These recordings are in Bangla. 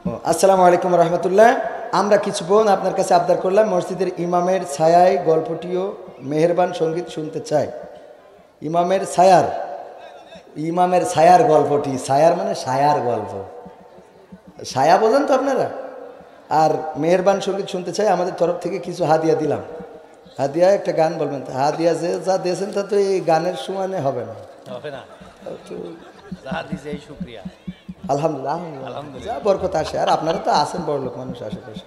আসসালামু আলাইকুম রহমতুল্লাহ। আমরা কিছু বোন আপনার কাছে আবদার করলাম, মসজিদের ইমামের ছায়ায় গল্পটিও মেহেরবান সঙ্গীত শুনতে চাই। ইমামের ছায়ার গল্পটি, ছায়ার মানে ছায়ার গল্প, ছায়া বোঝেন তো আপনারা। আর মেহেরবান সঙ্গীত শুনতে চাই, আমাদের তরফ থেকে কিছু হাদিয়া দিলাম। হাদিয়া একটা গান বলবেন, হাদিয়া যে যা দিয়েছেন তা তো এই গানের সমানে হবে না। আলহামদুলিল্লাহ যা বরকত আসে। আর আপনারা তো আছেন বড় লোক মানুষ আশেপাশে।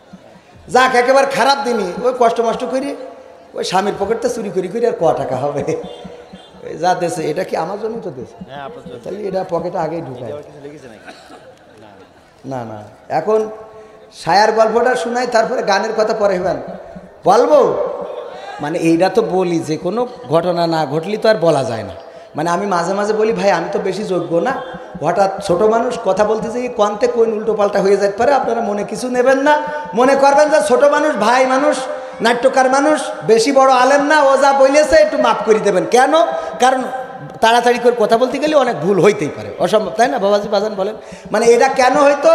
যাক, একেবারে খারাপ দিনই ওই কষ্ট মষ্ট করি, ওই স্বামীর পকেটটা চুরি করি আর ক টাকা হবে যা দেশে। এটা কি আমার জন্যই তো দেশে, তাহলে এটা পকেটে আগেই ঢুকায় না। না এখন ছায়ার গল্পটা শোনাই, তারপরে গানের কথা পরে হবেন বলবো। মানে এইটা তো বলি, যে কোনো ঘটনা না ঘটলে তো আর বলা যায় না। মানে আমি মাঝে মাঝে বলি, ভাই আমি তো বেশি যোগ্য না, হঠাৎ ছোট মানুষ কথা বলতে যে কন্তে কোন উল্টো পাল্টা হয়ে যেতে পারে, আপনারা মনে কিছু নেবেন না। মনে করবেন যে ছোট মানুষ, ভাই মানুষ, নাট্যকার মানুষ, বেশি বড় আলেম না, ও যা বলেছে একটু মাফ করে দেবেন। কেন? কারণ তাড়াতাড়ি করে কথা বলতে গেলে অনেক ভুল হইতেই পারে, অসম্ভব, তাই না বাবাজি বাজান বলেন। মানে এটা কেন হয়তো,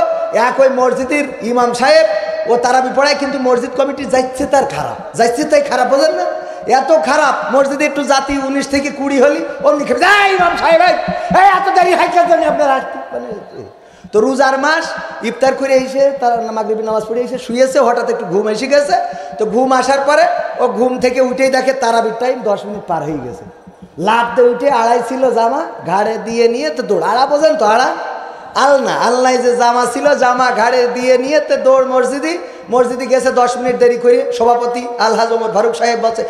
এক ওই মসজিদের ইমাম সাহেব ও তারাবি পড়ায়, কিন্তু মসজিদ কমিটি যাচ্ছে তার খারাপ, যাচ্ছে তাই খারাপ, বোঝেন না? এত খারাপ মসজিদে একটু জাতি 19 থেকে 20 হলি অমনি খেপে যায় ইমাম সাহেব, এত দেরি হাইকার জন্য আপনার আসতে। মানে তো রোজার মাস, ইফতার করে এসে তারা মাগরিবের নামাজ পড়ে এসে শুয়েছে, হঠাৎ একটু ঘুম এসে গেছে। তো ঘুম আসার পরে ও ঘুম থেকে উঠেই দেখে তারাবির টাইম 10 মিনিট পার হয়ে গেছে। লাভ দিয়ে উঠে আড়াই ছিল জামা ঘাড়ে দিয়ে নিয়ে তো দৌড়, আড়া বোঝেন তো, আলনায় যে জামা ছিল জামা ঘাড়ে দিয়ে নিয়ে তো দৌড় মসজিদে গেছে। 10 মিনিট দেরি করে সভাপতি আলহাজ ওমর ফারুক সাহেব বলছে,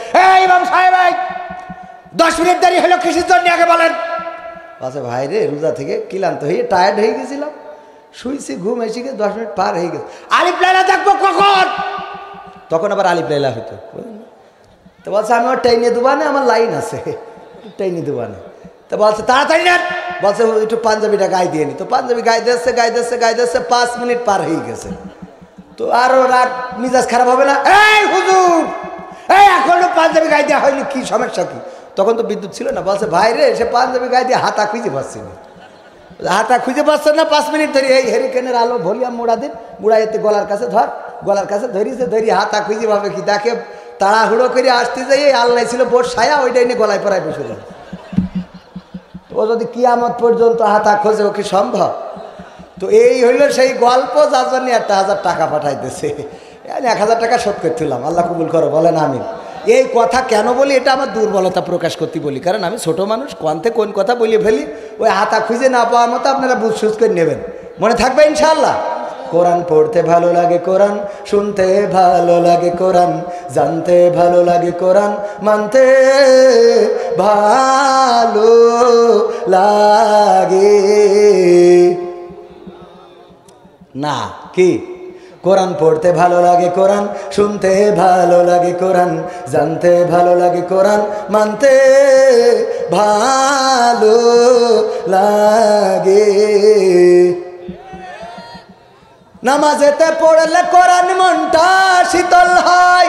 ইমাম সাহেব 10 মিনিট দেরি হলো কিসের জন্য আগে বলেন। বলছে, ভাই রে রোজা থেকে ক্লান্ত হয়ে টায়ার্ড হয়ে গেছিলাম, শুইছি, ঘুম এসে গেছে, 10 মিনিট পার হয়ে গেছে। আলিফ লাইলা দেখবো কখন? তখন আবার আলিফ লাইলা হইতো। তো বলছে, আমি ওর টাইনে দেবো না, আমার লাইন আছে, টাইনে দেবো না। তো বলছে তাড়াতাড়ি না, বলছে একটু পাঞ্জাবিটা গায়ে দিয়ে নি। তো পাঞ্জাবি গায়ে দিচ্ছে 5 মিনিট পার হয়ে গেছে। তো আরো রাগ, মিজাজ খারাপ হবে না? হুজুর এখনো পাঞ্জাবি গায়ে দেওয়া হয়নি, কি সমস্যা কি? তখন তো বিদ্যুৎ ছিল না। বলছে, ভাই রে সে পাঞ্জাবি গায়ে দিয়ে হাতা খুঁজে পাচ্ছি না, হাতা খুঁজে পাচ্ছেন না। 5 মিনিট ধরে এই হেরিকেনের আলো ভলিউম মোড়া দিন, মোড়া এতে গলার কাছে ধরি হাতা খুঁজে পাবে কি? তাকে তাড়াহুড়ো করে আসতে যাই, আল্লাহ ছিল বোর ছায়া, ওইটাই নিয়ে গলায় পরায় বসে যায়। ও যদি কিয়ামত পর্যন্ত হাতা খোঁজে, ও কি সম্ভব? তো এই হইল সেই গল্প, যার জন্য 1,000 টাকা পাঠাইতেছে। 1,000 টাকা শোধ করছিলাম, আল্লাহ কবুল করো, বলেন আমিন। এই কথা কেন বলি? এটা আমার দুর্বলতা প্রকাশ করতে বলি, কারণ আমি ছোট মানুষ, কোনতে কোন কথা বলে ফেলি। ওই হাতা খুঁজে না পাওয়ার মতো আপনারা বুঝসুঝ করে নেবেন, মনে থাকবে ইনশাআল্লাহ। কোরআন পড়তে ভালো লাগে, কোরআন শুনতে ভালো লাগে, কোরআন জানতে ভালো লাগে, কোরআন মানতে ভালো লাগে না কি? কোরআন পড়তে ভালো লাগে, কোরআন শুনতে ভালো লাগে, কোরআন জানতে ভালো লাগে, কোরআন মানতে ভালো লাগে। নামাজেতে পড়লে কোরআন মনটা শীতল হয়,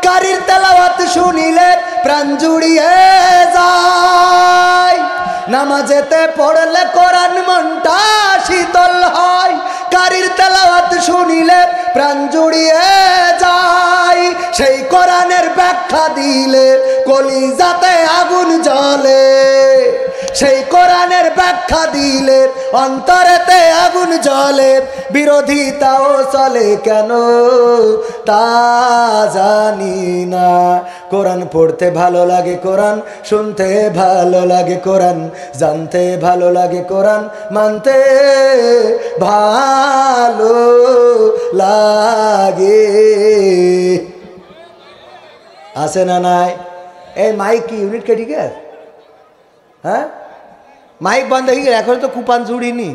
কারির তেলাওয়াত শুনিলে প্রাণ জুড়িয়ে যায়। নামাজেতে পড়লে কোরআন মনটা শীতল হয়, কারির তেলাওয়াত শুনিলে প্রাণ জুড়িয়ে যায়। সেই কোরআনের ব্যাখ্যা দিলে কলিজাতে আগুন জ্বলে, সেই কোরআনের ব্যাখ্যা দিলে অন্তরেতে আগুন জ্বলে। বিরোধিতাও চলে কেন তা জানি না। কোরআন পড়তে ভালো লাগে, কোরআন শুনতে ভালো লাগে, কোরআন জানতে ভালো লাগে, কোরআন মানতে ভালো লাগে। আছে না নাই? এই মাইক কি ইউনিট কেটে গেছে? হ্যাঁ, মাইক বন্ধ হয়ে গেছে, এখন তো কুপান জুড়িনি,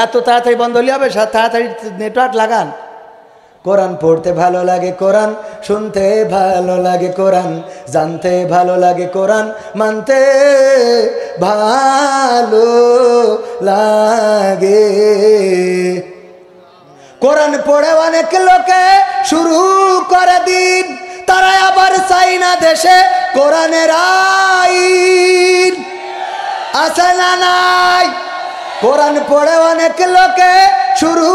এত তাড়াতাড়ি বন্ধ হলে হবে? তাড়াতাড়ি নেটওয়ার্ক লাগান। কোরআন পড়তে ভালো লাগে, কোরআন শুনতে ভালো লাগে, কোরআন জানতে ভালো লাগে, কোরআন মানতে ভালো লাগে। কোরআন পড়ে অনেক লোকে শুরু করে দিন, তারা আবার চাই না দেশে কোরআনের আইন। আছে না নাই? কোরআন পড়ে অনেক লোকে শুরু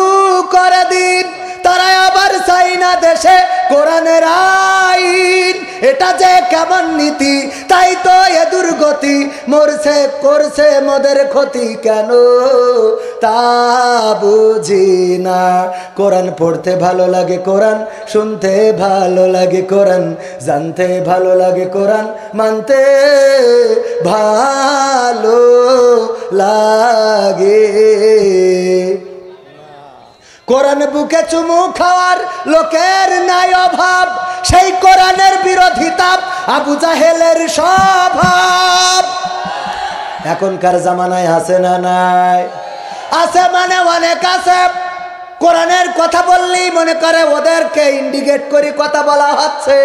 করে দিন, তারা আবার চাই না দেশে কোরআনের আইন। এটা যে কেমন নীতি, তাই তো এ দুর্গতি, মরছে করছে মোদের ক্ষতি কেন তা বুঝি না। কোরআন পড়তে ভালো লাগে, কোরআন শুনতে ভালো লাগে, কোরআন জানতে ভালো লাগে, কোরআন মানতে ভালো লাগে। কোরআন বুকে চুমু খাওয়ার লোকের নাই অভাব, সেই কোরআনের বিরোধিতা আবু জাহেলের স্বভাব। এখনকার জামানায় আছে না নাই? আছে, মানে অনেক আছে। কোরআনের কথা বললেই মনে করে ওদেরকে ইন্ডিকেট করে কথা বলা হচ্ছে।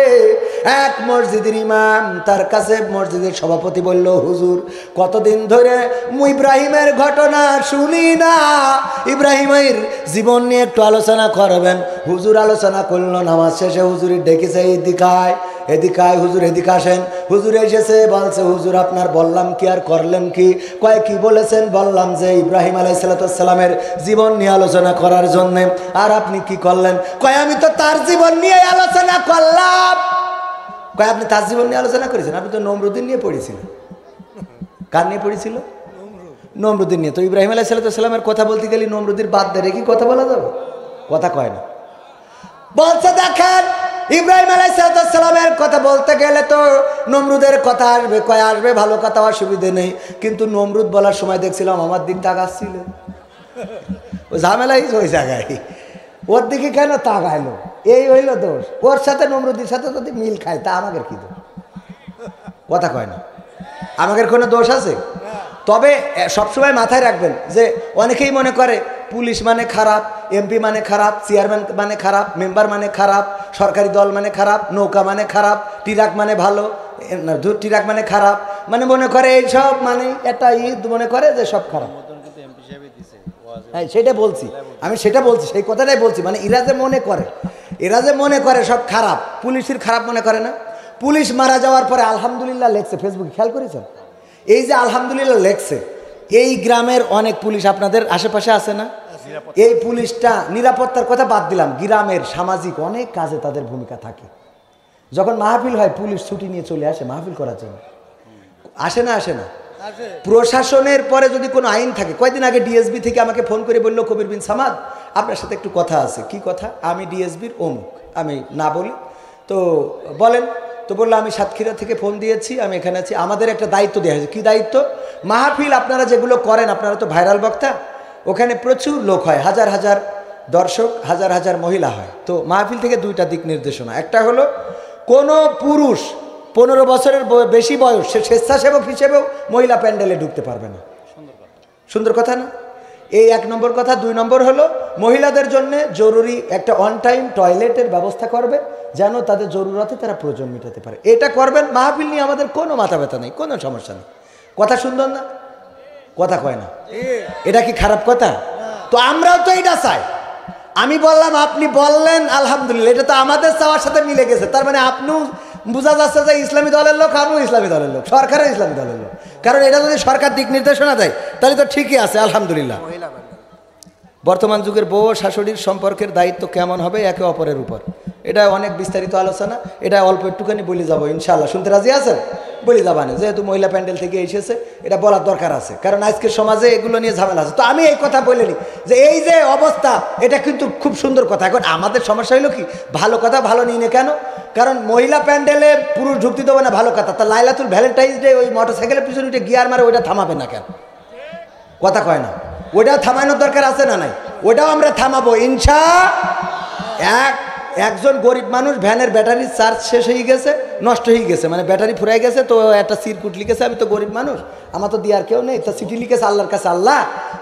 এক মসজিদের ইমাম, তার কাছে মসজিদের সভাপতি বলল, হুজুর কতদিন ধরে ইব্রাহিমের ঘটনা শুনি না, ইব্রাহিমের জীবন নিয়ে একটু আলোচনা করবেন। হুজুর আলোচনা করলো, নামাজ শেষে হুজুর ডেকেছে, এদিকায় এদিকায় হুজুর এদিকে আসেন। হুজুর এসেছে, বলছে হুজুর আপনার বললাম কি আর করলেন কি? কয় কি বলেছেন? বললাম যে ইব্রাহিম আলাইহিসসালামের জীবন নিয়ে আলোচনা করার জন্যে। আর আপনি কি করলেন? কয় আমি তো তার জীবন নিয়ে আলোচনা করলাম। কয় আপনি তার জীবন নিয়ে আলোচনা করেছেন? আপনি তো নমরুদ্দিন নিয়ে পড়েছিলেন। কার নিয়ে পড়েছিল? নমরুদ্দিন নিয়ে। তো ইব্রাহিম আলাইহিসসালামের কথা বলতে গেলে নমরুদ্দিন বাদ দিয়ে কি কথা বলা যাবে? কথা কয় না। বলছে দেখেন ইব্রাহিম আলাইহিসসালামের কথা বলতে গেলে তো নমরুদের কথা আসবে, কয় আসবে, ভালো কথা, অসুবিধে নেই। কিন্তু নমরুদ বলার সময় দেখছিলাম আমার দিক তাকাচ্ছিল। ও ঝামেলাই ওই জায়গায়, ওর দিকে কেন তাকাইলো? এই হইল দোষ। ওর সাথে নমরুদের সাথে যদি মিল খায় তা আমাদের কি দোষ? কথা কয় না। আমাদের কোনো দোষ আছে? তবে সবসময় মাথায় রাখবেন যে অনেকেই মনে করে পুলিশ মানে খারাপ, এমপি মানে খারাপ, চেয়ারম্যান মানে খারাপ, মেম্বার মানে খারাপ, সরকারি দল মানে খারাপ, নৌকা মানে খারাপ, ট্রাক মানে ভালো, ট্রাক মানে খারাপ, মানে মনে করে এইসব মানে এটা মনে করে যে সব খারাপ। হ্যাঁ সেটা বলছি আমি, সেটা বলছি, সেই কথাটাই বলছি। মানে এরা যে মনে করে সব খারাপ, পুলিশের খারাপ মনে করে না। পুলিশ মারা যাওয়ার পরে আলহামদুলিল্লাহ লেখছে ফেসবুকে, খেয়াল করেছেন? এই যে আলহামদুলিল্লাহ লেখছে, এই গ্রামের অনেক পুলিশ আপনাদের আশেপাশে আছে না? এই পুলিশটা নিরাপত্তার কথা বাদ দিলাম, গ্রামের সামাজিক অনেক কাজে তাদের ভূমিকা থাকে। যখন মাহফিল হয় পুলিশ ছুটি নিয়ে চলে আসে মাহফিল করার জন্য। আসে না? আসে না? প্রশাসনের পরে যদি কোনো আইন থাকে, কয়েকদিন আগে ডিএসবি থেকে আমাকে ফোন করে বললো, কবির বিন সামাদ আপনার সাথে একটু কথা আছে। কি কথা? আমি ডিএসবির অমুক, আমি না বলি তো বলেন। তো বললো আমি সাতক্ষীরা থেকে ফোন দিয়েছি, আমি এখানে আছি। আমাদের একটা দায়িত্ব দেওয়া হয়েছে। কী দায়িত্ব? মাহফিল আপনারা যেগুলো করেন, আপনারা তো ভাইরাল বক্তা, ওখানে প্রচুর লোক হয়, হাজার হাজার দর্শক, হাজার হাজার মহিলা হয়। তো মাহফিল থেকে দুইটা দিক নির্দেশনা। একটা হলো কোনো পুরুষ 15 বছরের বেশি বয়স সে স্বেচ্ছাসেবক হিসেবেও মহিলা প্যান্ডেলে ঢুকতে পারবে না। সুন্দর কথা না? এই 1 নম্বর কথা। 2 নম্বর হলো মহিলাদের জন্য জরুরি একটা অন টাইম টয়লেটের ব্যবস্থা করবে, যেন তাদের জরুরতে তারা প্রয়োজন মেটাতে পারে। এটা করবেন। মাহফিল নিয়ে আমাদের কোনো মাথা ব্যথা নেই, কোনো সমস্যা নেই। কথা সুন্দর না? কথা কয় না? এটা কি খারাপ কথা? তো আমরাও তো এটা চাই। আমি বললাম, আপনি বললেন আলহামদুলিল্লাহ, এটা তো আমাদের চাওয়ার সাথে মিলে গেছে। তার মানে আপনিও বোঝা যাচ্ছে যে ইসলামী দলের লোক, আমিও ইসলামী দলের লোক, সরকারও ইসলামী দলের লোক। কারণ এটা যদি সরকার দিক নির্দেশনা দেয় তাহলে তো ঠিকই আছে, আলহামদুলিল্লাহ। বর্তমান যুগের বউ শাশুড়ির সম্পর্কের দায়িত্ব কেমন হবে একে অপরের উপর, এটা অনেক বিস্তারিত আলোচনা। এটা অল্প একটুখানি বলে যাবো ইনশাআল্লাহ। শুনতে রাজি আছেন? বলে যাবানি, যেহেতু মহিলা প্যান্ডেল থেকে এসেছে এটা বলার দরকার আছে, কারণ আজকের সমাজে এগুলো নিয়ে ঝামেলা আছে। তো আমি এই কথা বলে নিই যে এই যে অবস্থা, এটা কিন্তু খুব সুন্দর কথা। এখন আমাদের সমস্যা হলো কি, ভালো কথা ভালো নিই না কেন? কারণ মহিলা প্যান্ডেলে পুরুষ ঢুকতে দেবে না, ভালো কথা। তা লাইলাতুল ভ্যালেন্টাইন্স ডে ওই মোটরসাইকেলের পিছনে উঠে গিয়ার মারে, ওইটা থামাবে না কেন? কথা কয় না? ওইটাও থামানোর দরকার আছে না নাই? ওইটাও আমরা থামাবো ইনশাআল্লাহ। একজন গরিব মানুষ, ভ্যানের ব্যাটারি চার্জ শেষ হয়ে গেছে, নষ্ট হয়ে গেছে, মানে ব্যাটারি ফুরাই গেছে। তো একটা সিরকুট লিখেছে, আমি তো গরিব মানুষ, আমার তো দেওয়ার কেউ নেই। তা চিঠি লিখেছে আল্লাহর কাছে, আল্লাহ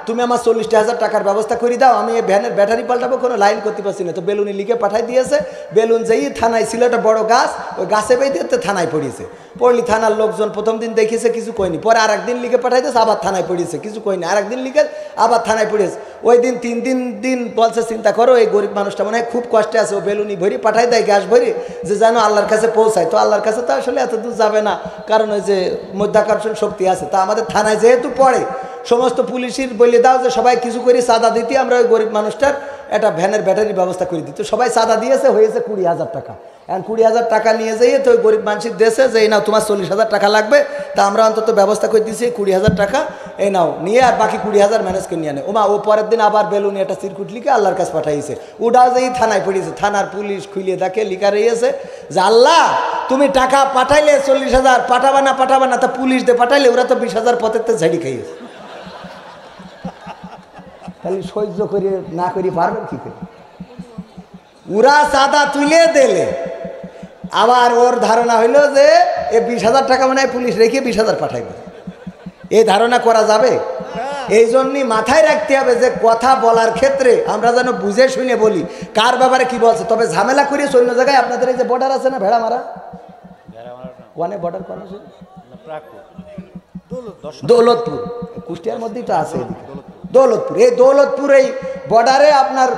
তুমি আমার 40,000 টাকার ব্যবস্থা করে দাও, আমি এই ভ্যানের ব্যাটারি পাল্টাবো, কোনো লাইন করতে পারছি না। তো বেলুনি লিখে পাঠাই দিয়েছে। বেলুন যেই থানায় ছিল, একটা বড় গাছ, ওই গাছে বেঁধে থানায় পড়িয়েছে। পড়লি থানার লোকজন প্রথম দিন দেখেছে, কিছু কইনি। পরে আর একদিন লিখে পাঠাই দিয়েছে, আবার থানায় পড়িয়েছে, কিছু কইনি। আর একদিন লিখে আবার থানায় পড়িয়েছে। ওই দিন 3 দিন বলছে, চিন্তা করো এই গরিব মানুষটা মনে হয় খুব কষ্টে আছে। ও বেলুনি ভরি পাঠাই দেয়, গ্যাস ভরি, যে যেন আল্লাহর কাছে পৌঁছায়। তো আল্লাহর কাছে তো আসলে এত দূর যাবে না, কারণ ওই যে মধ্যাকর্ষণ শক্তি আছে। তা আমাদের থানায় যেহেতু পড়ে, সমস্ত পুলিশের বলে দাও যে সবাই কিছু করে চাঁদা দিতে, আমরা ওই গরিব মানুষটার একটা ভ্যানের ব্যাটারির ব্যবস্থা করে দিত। সবাই চাঁদা দিয়েছে, হয়েছে 20,000 টাকা। এখন 20,000 টাকা নিয়ে যাইয়ে তো ওই গরিব মানুষের দেশে যে এই নাও তোমার 40,000 টাকা লাগবে, তা আমরা অন্তত ব্যবস্থা করে দিয়েছি 20,000 টাকা এই নাও নিয়ে, আর বাকি 20,000 ম্যানেজ করে নিয়ে আনে। ওমা ও পরের দিন আবার বেলুনি একটা চিরকুট লিখে আল্লাহর কাছে পাঠাইছে। ওটাও যেই থানায় পড়িয়েছে, থানার পুলিশ খুলিয়ে দেখে লিখা রয়েছে যে আল্লাহ তুমি টাকা পাঠাইলে 40,000 পাঠাবা না, তা পুলিশ দিয়ে পাঠাইলে ওরা তো 20,000 পথেতে ঝাড়ি খাইয়েছে। তাহলে সহ্য করে না করি পারবেন কি করে? ওরা চাঁদা তুলে দিলে আবার ওর ধারণা হইল যে এ 20,000 টাকা মানে পুলিশ রেখে 20,000 পাঠাইবে। এই ধারণা করা যাবে? এই জন্যই মাথায় রাখতে হবে যে কথা বলার ক্ষেত্রে আমরা যেন বুঝে শুনে বলি কার ব্যাপারে কি বলছে। তবে ঝামেলা করিয়ে অন্য জায়গায় আপনাদের এই যে বর্ডার আছে না, ভেড়া মারা কোনে বর্ডার কোন আছে? দৌলতপুর, কুষ্টিয়ার মধ্যেই তো আছে দৌলতপুর। এই দৌলতপুর এই বর্ডারে আপনার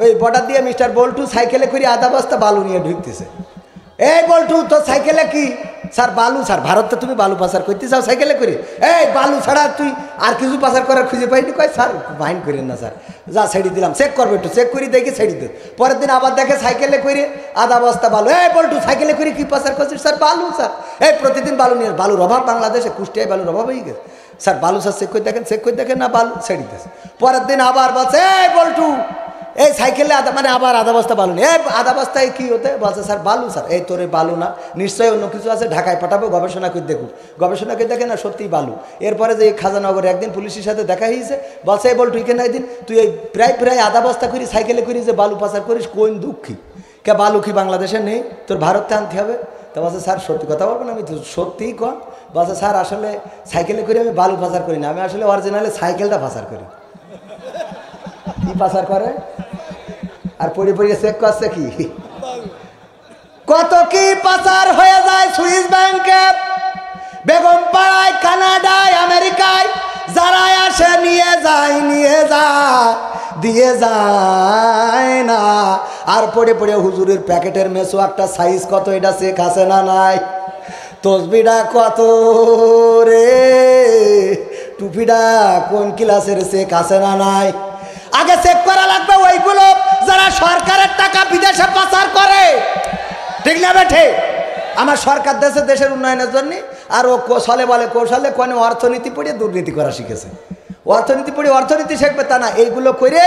ওই বর্ডার দিয়ে মিস্টার বল্টু সাইকেলে করে আধা বস্তা বালু নিয়ে ঢুকতেছে। এই বল্টু তো সাইকেলে কি? স্যার বালু। স্যার ভারতে তুমি বালু পাচার করতে যাও সাইকেলে করে? এই বালু ছাড়া তুই আর কিছু পাচার করার খুঁজে পাইনি? কয় স্যার মাইন্ড করেন না স্যার, যা ছেড়ে দিলাম, চেক করবে একটু, চেক করে দেখে ছেড়ে দে। পরের দিন আবার দেখে সাইকেলে করে আধা বস্তা বালু। এই বল্টু সাইকেলে করে কি পাচার করছিস? স্যার বালু। স্যার এই প্রতিদিন বালু নিয়ে, বালুর অভাব বাংলাদেশে, কুষ্টিয়ায় বালুর অভাব হয়ে গেছে। স্যার বালু স্যার চেক করে দেখেন না, বালু ছেড়ে দিয়েছে। পরের দিন আবার বলছে এই বল্টু এই সাইকেলে মানে আবার আধা বস্তা বালু নেই। এই আধা বস্তায় কি হতে? বলছে স্যার বালু। স্যার এই তোরে বালু না, নিশ্চয়ই অন্য কিছু আছে, ঢাকায় পাঠাবো, গবেষণা করে দেখুন। গবেষণা করে দেখে না সত্যিই বালু। এরপরে যে খাজানগরে একদিন পুলিশের সাথে দেখা হয়েছে, বলছে এই বল তুই কেন একদিন তুই এই প্রায় আধা বস্তা করি সাইকেলে করি যে বালু পাচার করিস, কোন দুঃখী কে? বালু কি বাংলাদেশে নেই? তোর ভারতে আনতে হবে। তো বলছে স্যার সত্যি কথা বলবেন? আমি তো সত্যিই কম। বলছে স্যার আসলে সাইকেলে করে আমি বালু পাচার করি না, আমি আসলে অরিজিনালি সাইকেলটা পাচার করি। কি পাচার করে? আর পড়ে চেক করছে কি কত কি পাচার হয়ে যায় সুইস ব্যাংকে, বেগম পাড়ায়, কানাডায়, আমেরিকায়। যারা আসে নিয়ে যায় দিয়ে যায় না। আর পড়ে হুজুরের প্যাকেটের মেসো একটা সাইজ কত, এটা চেক আছে না নাই? তসবিটা কত রে, টুপিটা কোন ক্লাসের চেক আছে না নাই? আগে চেক করা লাগবে ওইগুলো যারা সরকারের টাকা বিদেশে পাচার করে। ঠিক না বেঠে? আমার সরকার দেশের উন্নয়নের জন্য আর ও কৌশলে বলে কৌশলে কোন অর্থনীতি পড়ে দুর্নীতি করা শিখেছে। অর্থনীতি পড়ে অর্থনীতি শিখবে তা না, এইগুলো করে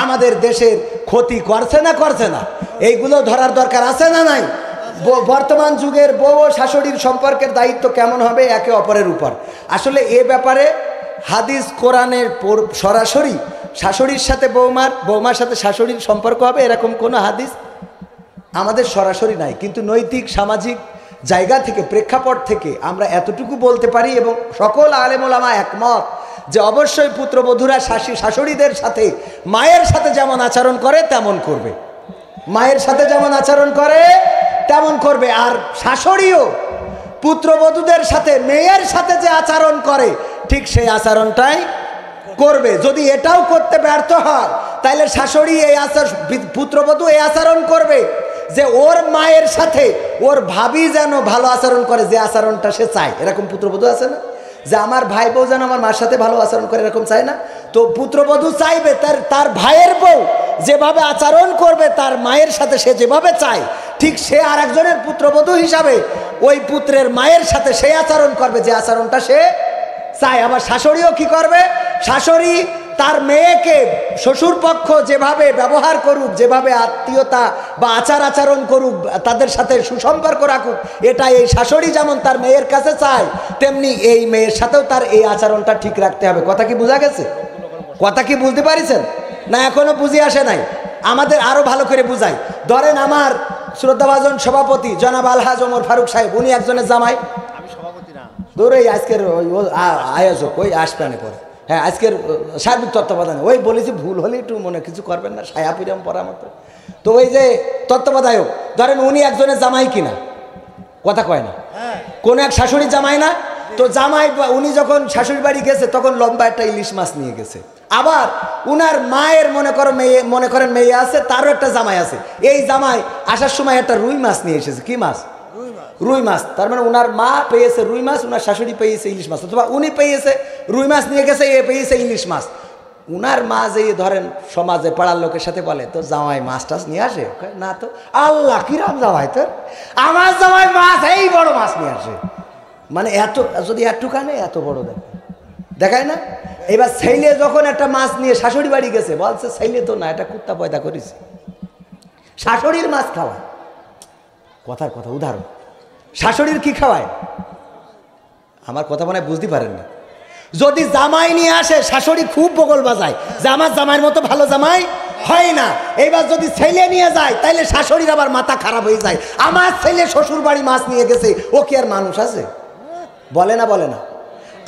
আমাদের দেশের ক্ষতি করছে না? এইগুলো ধরার দরকার আছে না নাই? বর্তমান যুগের বউ ও শাশুড়ির সম্পর্কের দায়িত্ব কেমন হবে একে অপরের উপর। আসলে এ ব্যাপারে হাদিস কোরআনের সরাসরি শাশুড়ির সাথে বৌমার সাথে শাশুড়ির সম্পর্ক হবে এরকম কোনো হাদিস আমাদের সরাসরি নাই। কিন্তু নৈতিক সামাজিক জায়গা থেকে, প্রেক্ষাপট থেকে আমরা এতটুকু বলতে পারি এবং সকল আলেম ওলামা একমত যে অবশ্যই পুত্রবধূরা শাশুড়িদের সাথে মায়ের সাথে যেমন আচরণ করে তেমন করবে, মায়ের সাথে যেমন আচরণ করে তেমন করবে। আর শাশুড়িও পুত্রবধূদের সাথে মেয়ের সাথে যে আচরণ করে ঠিক সেই আচরণটাই করবে। যদি এটাও করতে ব্যর্থ হয় তাহলে শাশুড়ি পুত্রবধূ এই আচরণ করবে যে ওর মায়ের সাথে ওর ভাবি যেন ভালো আচরণ করে, যে আচরণটা সে চায়। এরকম পুত্রবধূ আছে না যে আমার ভাই বউ যেন আমার মার সাথে ভালো আচরণ করে, এরকম চায় না? তো পুত্রবধূ চাইবে তার ভাইয়ের বউ যেভাবে আচরণ করবে তার মায়ের সাথে সে যেভাবে চায়, ঠিক সে আর একজনের পুত্রবধূ হিসাবে ওই পুত্রের মায়ের সাথে সেই আচরণ করবে যে আচরণটা সে চায়। আবার শাশুড়িও কি করবে? শাশুড়ি তার মেয়েকে শ্বশুর পক্ষ যেভাবে ব্যবহার করুক, যেভাবে আত্মীয়তা বা আচরণ করুক, তাদের সাথে সুসম্পর্ক রাখুক, এটা এই শাশুড়ি যেমন তার মেয়ের কাছে চায় তেমনি এই মেয়ের সাথেও তার এই আচরণটা ঠিক রাখতে হবে। কথা কি বোঝা গেছে? কথা কি বুঝতে পারিছেন না? এখনো বুঝে আসে নাই? আমাদের আরো ভালো করে বুঝাই। ধরেন আমার শ্রদ্ধাভাজন সভাপতি জনাব আলহাজ ওমর ফারুক সাহেব, উনি একজনের জামাই। ধরে আজকের আয়োজক ওই আসপানে পরে, হ্যাঁ আজকের সার্বিক তত্ত্বাবধানে ওই বলেছি, ভুল হলে একটু মনে কিছু করবেন না, সায়া পিরাম পরা মতো। তো ওই যে তত্ত্বাবধায়ক ধরেন উনি একজনের জামাই কিনা, কথা কয় না, কোন এক শাশুড়ির জামাই না? তো জামাই উনি যখন শাশুড়ি বাড়ি গেছে তখন লম্বা একটা ইলিশ মাছ নিয়ে গেছে। আবার উনার মায়ের মনে করেন মেয়ে আছে, তারও একটা জামাই আছে। এই জামাই আসার সময় একটা রুই মাছ নিয়ে এসেছে। কি মাছ? রুই মাছ, তার মানে ওনার মা পেয়েছে রুই মাছ, ওনার শাশুড়ি পেয়েছে ইলিশ মাছ, অথবা উনি পেয়েছে রুই মাছ নিয়ে গেছে, এ পেয়েছে ইলিশ মাছ। উনার মা যে ধরেন সমাজে পাড়ার লোকের সাথে বলে তো জামাই মাছ টাছ নিয়ে আসে, না তো আল্লাহ কিরাম জামাই তোর, আমার জামাই মাছ এই বড় মাছ নিয়ে আসে, মানে এত যদি একটুখানে এত বড় দেখায় না। এবার ছেলে যখন একটা মাছ নিয়ে শাশুড়ি বাড়ি গেছে, বলছে ছেলে তো না, এটা কুত্তা পয়দা করেছে, শাশুড়ির মাছ খাওয়ায়। কথার কথা উদাহরণ, শাশুড়ির কি খাওয়ায়? আমার কথা মনে হয় বুঝতে পারেন না। যদি জামাই নিয়ে আসে শাশুড়ি খুব বগল বাজায় যে আমার জামাইয়ের মতো ভালো জামাই হয় না। এইবার যদি ছেলে নিয়ে যায় তাইলে শাশুড়ির আবার মাথা খারাপ হয়ে যায়, আমার ছেলে শ্বশুর বাড়ি মাছ নিয়ে গেছে, ও কি আর মানুষ আছে? বলে না বলে না।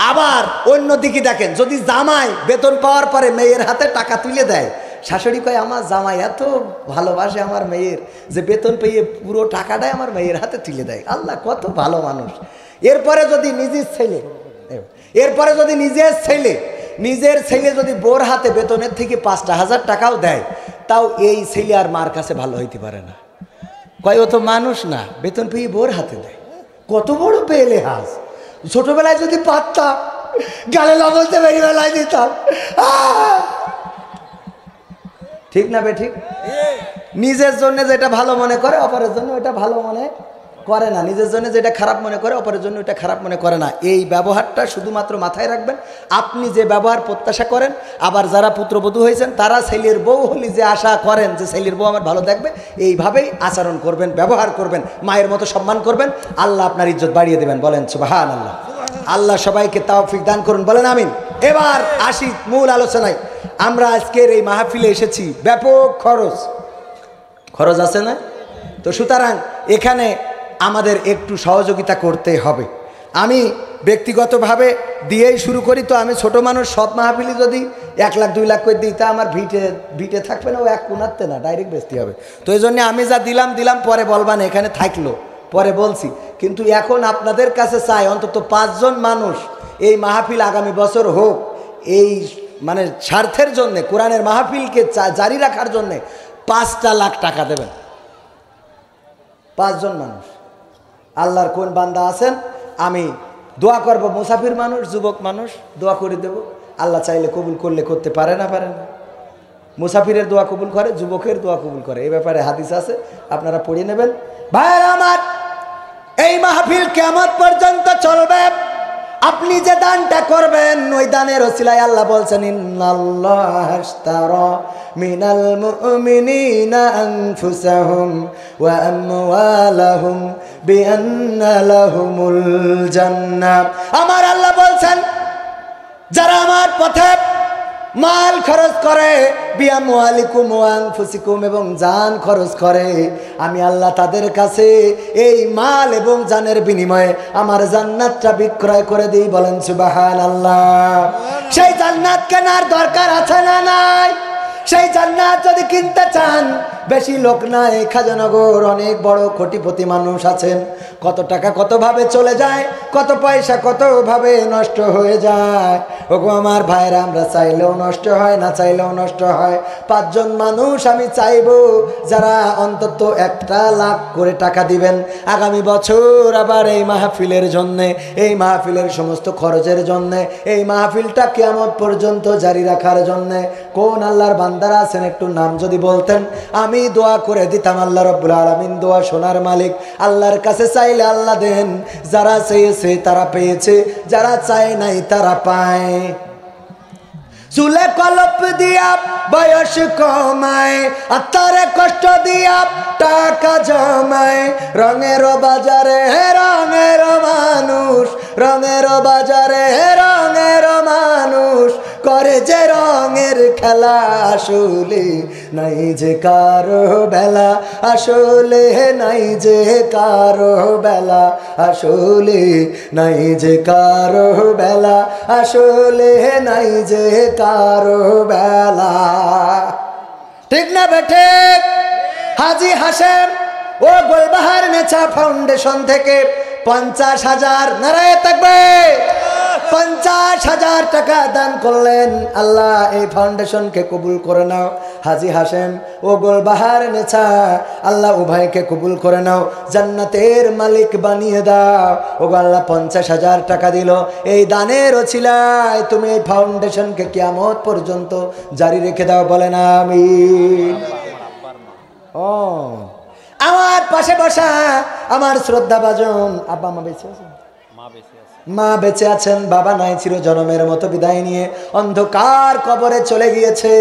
আবার অন্যদিকে দেখেন, যদি জামাই বেতন পাওয়ার পরে মেয়ের হাতে টাকা তুলে দেয়, শাশুড়ি কয় আমার জামাই এত ভালোবাসে আমার মেয়ের যে বেতন পেয়ে পুরো টাকাটাই আমার মেয়ের হাতে তুলে দেয়। আল্লাহ কত ভালো মানুষ। এরপরে যদি নিজের ছেলে যদি বোর হাতে বেতনের থেকে 5,000 টাকাও দেয়, তাও এই ছেলে আর মার কাছে ভালো হইতে পারে না। কয় ও তো মানুষ না, বেতন পেয়ে বোর হাতে দেয়। কত বড় পেলে হাস। ছোটবেলায় যদি পারতাম গালে লবণতে বেরিয়ে বেলায় দিতাম। ঠিক না বে ঠিক? নিজের জন্য যেটা ভালো মনে করে অপরের জন্য ওটা ভালো মনে করে না, নিজের জন্য যেটা খারাপ মনে করে অপরের জন্য ওটা খারাপ মনে করে না। এই ব্যবহারটা শুধুমাত্র মাথায় রাখবেন। আপনি যে ব্যবহার প্রত্যাশা করেন, আবার যারা পুত্রবধূ হয়েছেন তারা ছেলের বউ হলে যে আশা করেন যে ছেলের বউ আমার ভালো দেখবে, এইভাবেই আচরণ করবেন, ব্যবহার করবেন, মায়ের মতো সম্মান করবেন, আল্লাহ আপনার ইজ্জত বাড়িয়ে দেবেন। বলেন সুবহানাল্লাহ। আল্লাহ সবাইকে তাওফিক দান করুন, বলেন আমিন। এবার আসি মূল আলোচনায়। আমরা আজকের এই মাহফিলে এসেছি, ব্যাপক খরচ আছে না? তো সুতরাং এখানে আমাদের একটু সহযোগিতা করতে হবে। আমি ব্যক্তিগতভাবে দিয়েই শুরু করি। তো আমি ছোট মানুষ, সব মাহফিলি যদি 1 লাখ 2 লাখ করে দিই তা আমার ভিটে থাকবে না, ও এক কোনাতে না, ডাইরেক্ট বেচতে হবে। তো এই জন্য আমি যা দিলাম পরে বলবা না এখানে থাকলো, পরে বলছি। কিন্তু এখন আপনাদের কাছে চাই অন্তত 5 জন মানুষ এই মাহফিল আগামী বছর হোক, এই মানে স্বার্থের জন্যে, কোরআনের মাহফিলকে জারি রাখার জন্যে 5টা লাখ টাকা দেবেন। 5 জন মানুষ। আল্লাহর কোন বান্দা আছেন, আমি দোয়া করব, মুসাফির মানুষ, যুবক মানুষ, দোয়া করে দেব। আল্লাহ চাইলে কবুল করলে করতে পারে না। মুসাফিরের দোয়া কবুল করে, যুবকের দোয়া কবুল করে, এই ব্যাপারে হাদিস আছে, আপনারা পড়ে নেবেন। ভাইরা আমার, এই মাহফিল কিয়ামত পর্যন্ত চলবে। আপনি যে দানটা করবেন ওই দানের ওসিলায় আল্লাহ বলছেন ইন্নাল্লাহ আশতারা মিনাল মুমিনিনা আনফুসাহুম ওয়া আমওয়ালাহুম বিআন্না লাহুমুল জান্নাহ। আমার আল্লাহ বলছেন যারা আমার পথে মাল খরচ করে, বিআমওয়ালিকুম ওয়া আনফুসিকুম, এবং জান খরচ করে, আমি আল্লাহ তাদের কাছে এই মাল এবং জানের বিনিময়ে আমার জান্নাতটা বিক্রয় করে দিই। বলেন সুবহানাল্লাহ। সেই জান্নাত কেনার দরকার আছে না নাই? সেই জান্নাত যদি কিনতে চান, বেশি লোক নাই, খাজানগর অনেক বড় কোটিপতি মানুষ আছেন, কত টাকা কতভাবে চলে যায়, কত পয়সা কতভাবে নষ্ট হয়ে যায়। ওগো আমার ভাইরা, আমরা চাইলেও নষ্ট হয়, না চাইলেও নষ্ট হয়। 5 জন মানুষ আমি চাইবো যারা অন্তত 1 লাখ করে টাকা দিবেন আগামী বছর, আবার এই মাহফিলের জন্যে, এই মাহফিলের সমস্ত খরচের জন্যে, এই মাহফিলটা কিয়ামত পর্যন্ত জারি রাখার জন্যে। কোন আল্লাহর বান্দারা আছেন একটু নাম যদি বলতেন, আমি দোয়া করে দিতাম। আল্লাহ রাব্বুল আলামিন দোয়া শোনার মালিক, আল্লাহর কাছে চাইলে আল্লাহ দেন। যারা চেয়েছে তারা পেয়েছে, যারা চায় নাই তারা পায়। চুলে কলপ দিয়া বয়স কমায়, আত্মারে কষ্ট দিয়া টাকা জমায়, রঙের বাজারে রঙের মানুষ, রঙের বাজারে রঙের মানুষ করে যে রঙের খেলা, আসলে নাই যে কারো বেলা, আসলে নাই যে কারো বেলা, আসলে নাই যে কারো বেলা, আসলে নাই যে কারো বেলা। ঠিক না বেঠে? হাজী হাশেম ও গোলবাহার নেছা ফাউন্ডেশন থেকে 50,000 নারায়ে তাকবীর, 50,000 টাকা দান করলেন। আল্লাহ এই ফাউন্ডেশনকে কবুল করে নাও। হাজী হাশেম ও গোলবাহার নেছা, আল্লাহ উভয়কে কবুল করে নাও, জান্নাতের মালিক বানিয়ে দাও। ও আল্লাহ 50,000 টাকা দিল, এই দানের ওছিলায় তুমি এই ফাউন্ডেশনকে কিয়ামত পর্যন্ত জারি রেখে দাও, বলেন আমিন। ও আমার পাশে বসা আমার শ্রদ্ধাভাজন আব্বা মা বেঁচে আছেন? মা বেঁচে আছেন, বাবা নাই, চিরজনমের মতো বিদায় নিয়ে অন্ধকার কবরে চলে গিয়েছে।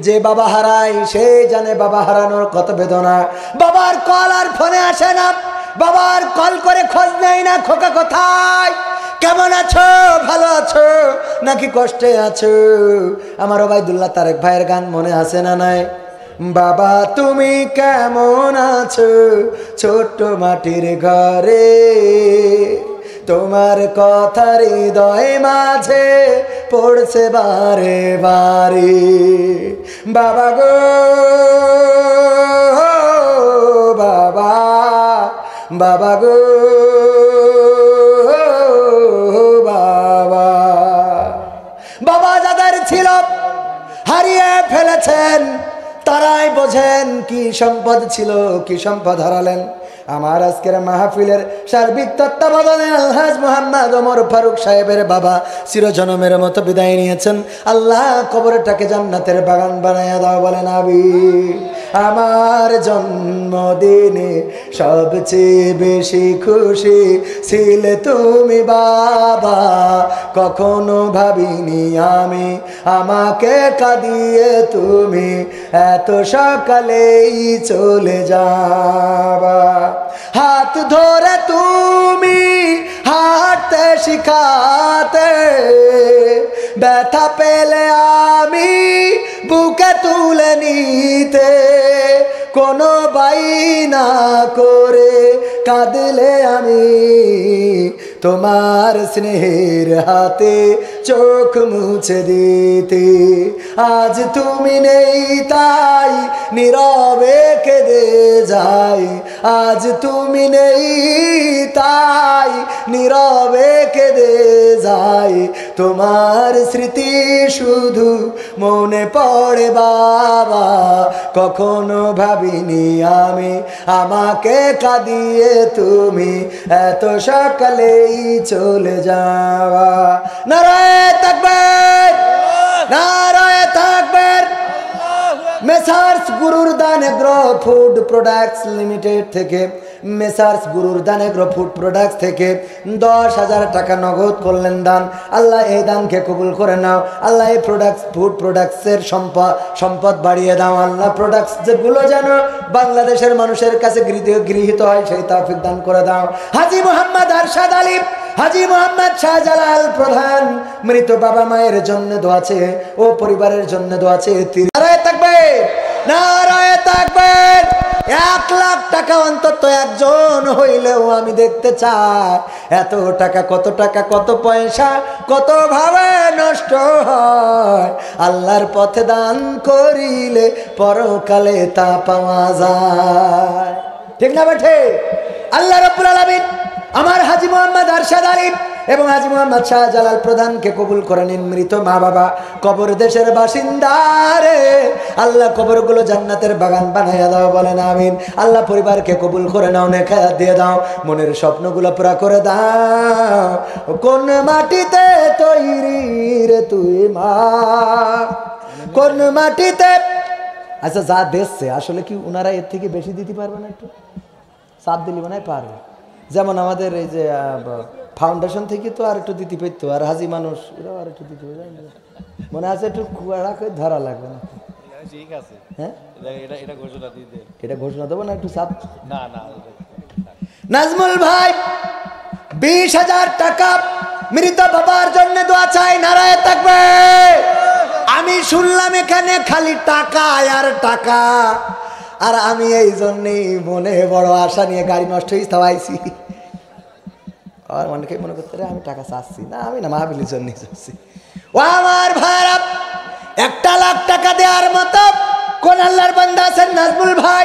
যে বাবা হারায় সে জানে বাবা হারানোর কত বেদনা। বাবার কল আর ফোনে আসে না, বাবার কল করে খোঁজ নেই না, খোকা কোথায়, কেমন আছো, ভালো আছো নাকি কষ্টে আছো? আমার ওবায়দুল্লাহ তারেক ভাইয়ের গান মনে আছে না নাই? বাবা তুমি কেমন আছো ছোট্ট মাটির ঘরে, তোমার কথা হৃদয় মাঝে পড়ছে বারে বারে। বাবা গো বাবা, বাবা গো বাবা। বাবা যাদের ছিল হারিয়ে ফেলেছেন, তারাই বোঝেন কি সম্পদ ছিল, কি সম্পদ হারালেন। আমার আজকের মাহফিলের সার্বিক তত্ত্বাবধানে আলহাজ মোহাম্মদ ওমর ফারুক সাহেবের বাবা চিরজনমের মতো বিদায় নিয়েছেন। আল্লাহ কবরটাকে জান্নাতের বাগান বানায়া দাও, বলেন আমিন। আমার জন্মদিনে সবচেয়ে বেশি খুশি ছিলে তুমি বাবা, কখনো ভাবিনি আমি আমাকে কাঁদিয়ে তুমি এত সকালেই চলে যাবা। হাত ধরে তুমি হাঁটতে শিখাতে, ব্যথা পেলে আমি বুকে তুলে নিতে, কোনো বাইনা করে কাঁদলে আমি তোমার স্নেহের হাতে চোখ মুছে দিতে। আজ তুমি নেই তাই নীরবে কেঁদে যাই, আজ তুমি নেই তাই নীরবে কেঁদে যাই, তোমার স্মৃতি শুধু মনে পড়ে বাবা, কখনো ভাবিনি আমি আমাকে কাঁদিয়ে তুমি এত সকালেই চলে যাওয়া। নারায়ে তাকবীর, নারায়ে তাকবীর। মেসার্স গুরুর দান এগ্রো ফুড প্রোডাক্টস লিমিটেড থেকে, মেসার্স গুরুর দান এগ্রো ফুড প্রোডাক্টস থেকে 10,000 টাকা নগদ করলেন দান। আল্লাহ এই দানকে কবুল করে নাও। আল্লাহ এই ফুড প্রোডাক্টসের সম্পদ বাড়িয়ে দাও। আল্লাহ প্রোডাক্টস যেগুলো যেন বাংলাদেশের মানুষের কাছে গৃহীত হয় সেই তৌফিক দান করে দাও। হাজী মোহাম্মদ আরশাদ আলী, হাজী মোহাম্মদ শাহজালাল প্রধান মৃত বাবা মায়ের জন্য দোয়া চেয়ে ও পরিবারের জন্য দোয়া চেয়ে নারায়ে তাকবীর, নারায়ে তাকবীর। 1 লাখ টাকা অন্তত একজন হইলেও আমি দেখতে চাই। এত টাকা, কত টাকা, কত পয়সা, কত ভাবে নষ্ট হয়। আল্লাহর পথে দান করিলে পরকালে তা পাওয়া যায়, ঠিক না বেঠে? আল্লাহ রাব্বুল আলামিন আমার হাজী মোহাম্মদ আরশাদ আলী এবং হাজী মোহাম্মদ শাহজালাল প্রধানকে কবুল করে নিন। মৃত মা বাবা কবর দেশের বাসিন্দারে আল্লাহ কবরগুলো জান্নাতের বাগান বানাইয়া দাও, বলেন আমিন। আল্লাহ পরিবারকে কবুল করে নাও, নেখায়াত দিয়ে দাও, মনের স্বপ্নগুলো পুরা করে দাও। কোন মাটিতে তৈরি রে তুই মা, কোন মাটিতে। আচ্ছা যা দেখছে আসলে কি ওনারা এর থেকে বেশি দিতে পারবে না? একটু চাপ দিলি মনে হয় পারবে। যেমন আমাদের এই যে ফাউন্ডেশন থেকে তো আর একটু দিতে পারতো, আর হাজি মানুষ এরাও আর একটু দিতে পারে, মনে আছে একটু কুয়াড়া করে ধরা লাগবে না? ঠিক আছে, হ্যাঁ এটা ঘোষণা দেবো না, একটু চাপ। না না, নাজমুল ভাই 20,000 টাকা মৃত বাবার জন্য দোয়া চাই, নারায়ে তাকবীর। আমি শুনলাম এখানে খালি টাকা আর টাকা, আর আমি এই জন্যই মনে বড় আশা নিয়ে গাড়ি নষ্ট হয়েছে আইছি। আর অনেকে মনে করতে আমি টাকা চাচ্ছি না, আমি না মাহফিলের জন্যই চাচ্ছি। ও আমার ভাইরা, 1 লাখ টাকা দেওয়ার মতো কোন আল্লাহর বান্দা আছেন? নাজমুল ভাই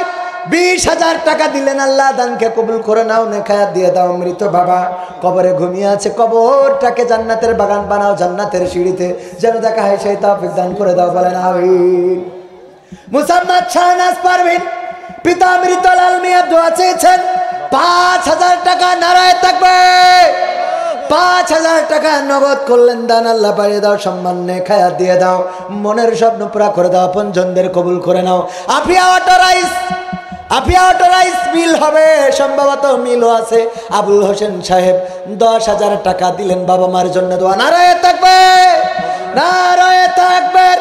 20,000 টাকা দিলেন, আল্লাহ দানকে কবুল করে নাও, নেখায়াত দিয়ে দাও। মৃত বাবা কবরে ঘুমিয়ে আছে, কবরটাকে জান্নাতের বাগান বানাও, জান্নাতের সিঁড়িতে যেন দেখা হয় সেই তৌফিক দান করে দাও, বলেন আমিন। মুসাম্মদ শাহনাজ পারভিন পিতা মৃত লাল মিয়া দোয়া চেয়েছেন 5,000 টাকা, নারায়ে তাকবীর। 5,000 টাকা নগদ করলেন দান, আল্লাহ বাড়িয়ে দাও, সম্মান নেখায়াত দিয়ে দাও, মনের স্বপ্ন পুরা করে দাও, আপনজনদের কবুল করে নাও। আফিয়া অটো রাইস মিল হবে, সম্ভবত মিলও আছে। আবুল হোসেন সাহেব 10,000 টাকা দিলেন বাবা মার জন্য, দোয়া। নারায়ে তাকবীর, নারায়ে তাকবীর।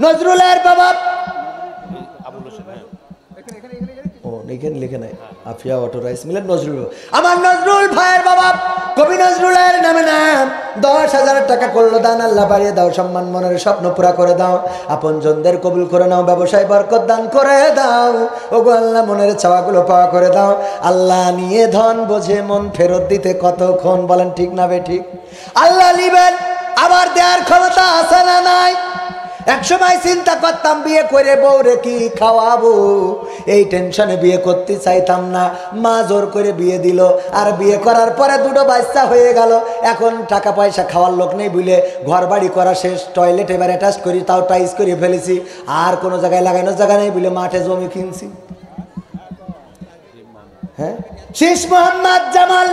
নজরুলের বাবা লিখে নাই, আফিয়া অটো রাইস মিলের নজরুল, আমার নজরুল ভাইয়ের বাবা কবি নজরুলের নামে নাম 10,000 টাকা করলো দান, আল্লাহ বাড়িয়ে দাও, সম্মান মনের স্বপ্ন পুরা করে দাও, আপনজনদের কবুল করে নাও, ব্যবসায় বরকত দান করে দাও। ওগো আল্লাহ মনের চাওয়াগুলো পাওয়া করে দাও। আল্লাহ নিয়ে ধন বোঝে মন ফেরত দিতে কতক্ষণ, বলেন ঠিক না বে ঠিক? আল্লাহ নিবেন আবার দেওয়ার ক্ষমতা আছে না নাই? একসময় চিন্তা করতাম বিয়ে করে বউরে কি খাওয়াবো, এই টেনশনে বিয়ে করতে চাইতাম না, মা জোর করে বিয়ে দিল, আর বিয়ে করার পরে 2টো বাচ্চা হয়ে গেল। এখন টাকা পয়সা খাওয়ার লোক নেই বলে ঘর বাড়ি করা শেষ, টয়লেট এবার অ্যাটাচ করি, তাও টাইস করে ফেলেছি, আর কোনো জায়গায় লাগানোর জায়গা নেই বলে মাঠে জমি কিনছি। হ্যাঁ, শীষ মোহাম্মদ জামাল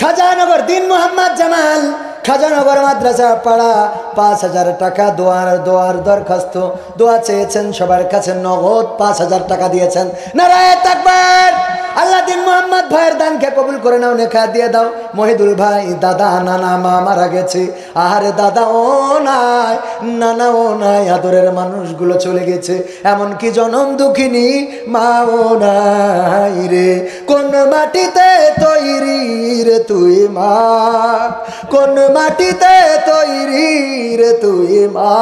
খাজানগর, দিন মোহাম্মদ জামাল খাজানগর মাদ্রাসা পাড়া 5,000 টাকা দোয়ার দরখাস্ত, দোয়া চেয়েছেন সবার কাছে, নগদ 5,000 টাকা দিয়েছেন, নারায়ে তাকবীর। আল্লাহ দিন মোহাম্মদ ভাইয়ের দানকে কবুল করে নাও, নেখা দিয়ে দাও। মহিদুল ভাই দাদা নানা মা মারা গেছে, আহারে দাদা ও নাই, নানা ও নাই, আদরের মানুষগুলো চলে গেছে, এমনকি জনম দুঃখিনী মা ও নাই রে। কোন মাটিতে তৈরি রে তুই মা, কোন মাটিতে তৈরি রে তুই মা,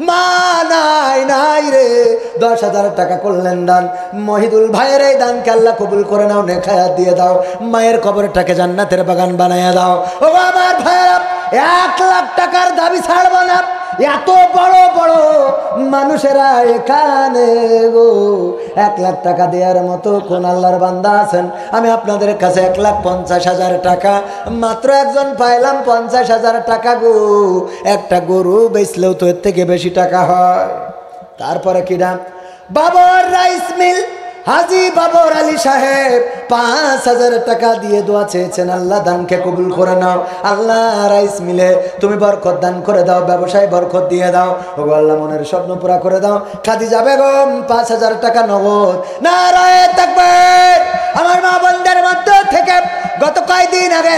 মা নাই নাই রে। 10,000 টাকা করলেন দান, মহিদুল ভাইয়ের এই দানকে আল্লাহ কবুল করে নাও, নেখায়াত দিয়ে দাও, মায়ের কবরটাকে জান্নাতের বাগান বানাইয়া দাও। ও আমার ভাইয়েরা 1,00,000 টাকার দাবি ছাড়বো না, এত বড় বড় মানুষেরা এখানে গো, 1,00,000 টাকা দেওয়ার মতো কোন আল্লাহর বান্দা আছেন? আমি আপনাদের কাছে 1,50,000 টাকা মাত্র একজন পাইলাম, 50,000 টাকা গো, একটা গরু বেচলেও তো এর থেকে বেশি টাকা হয়। তারপরে কি নাম? বাবর রাইস মিল, হাজি বাবর আলী সাহেব 5,000 টাকা দিয়ে দোয়া চেয়েছেন, আল্লাহ দানকে কবুল করে নাও, আল্লাহ রাইস মিলে তুমি বরকত দান করে দাও, ব্যবসায় বরকত দিয়ে দাও, ওগো আল্লাহ মনের স্বপ্ন পুরা করে দাও। খাদিজা বেগম 5,000 টাকা নগদ, নারায়ে তাকবীর। আমার মা বোনদের মধ্যে থেকে গত কয়েকদিন আগে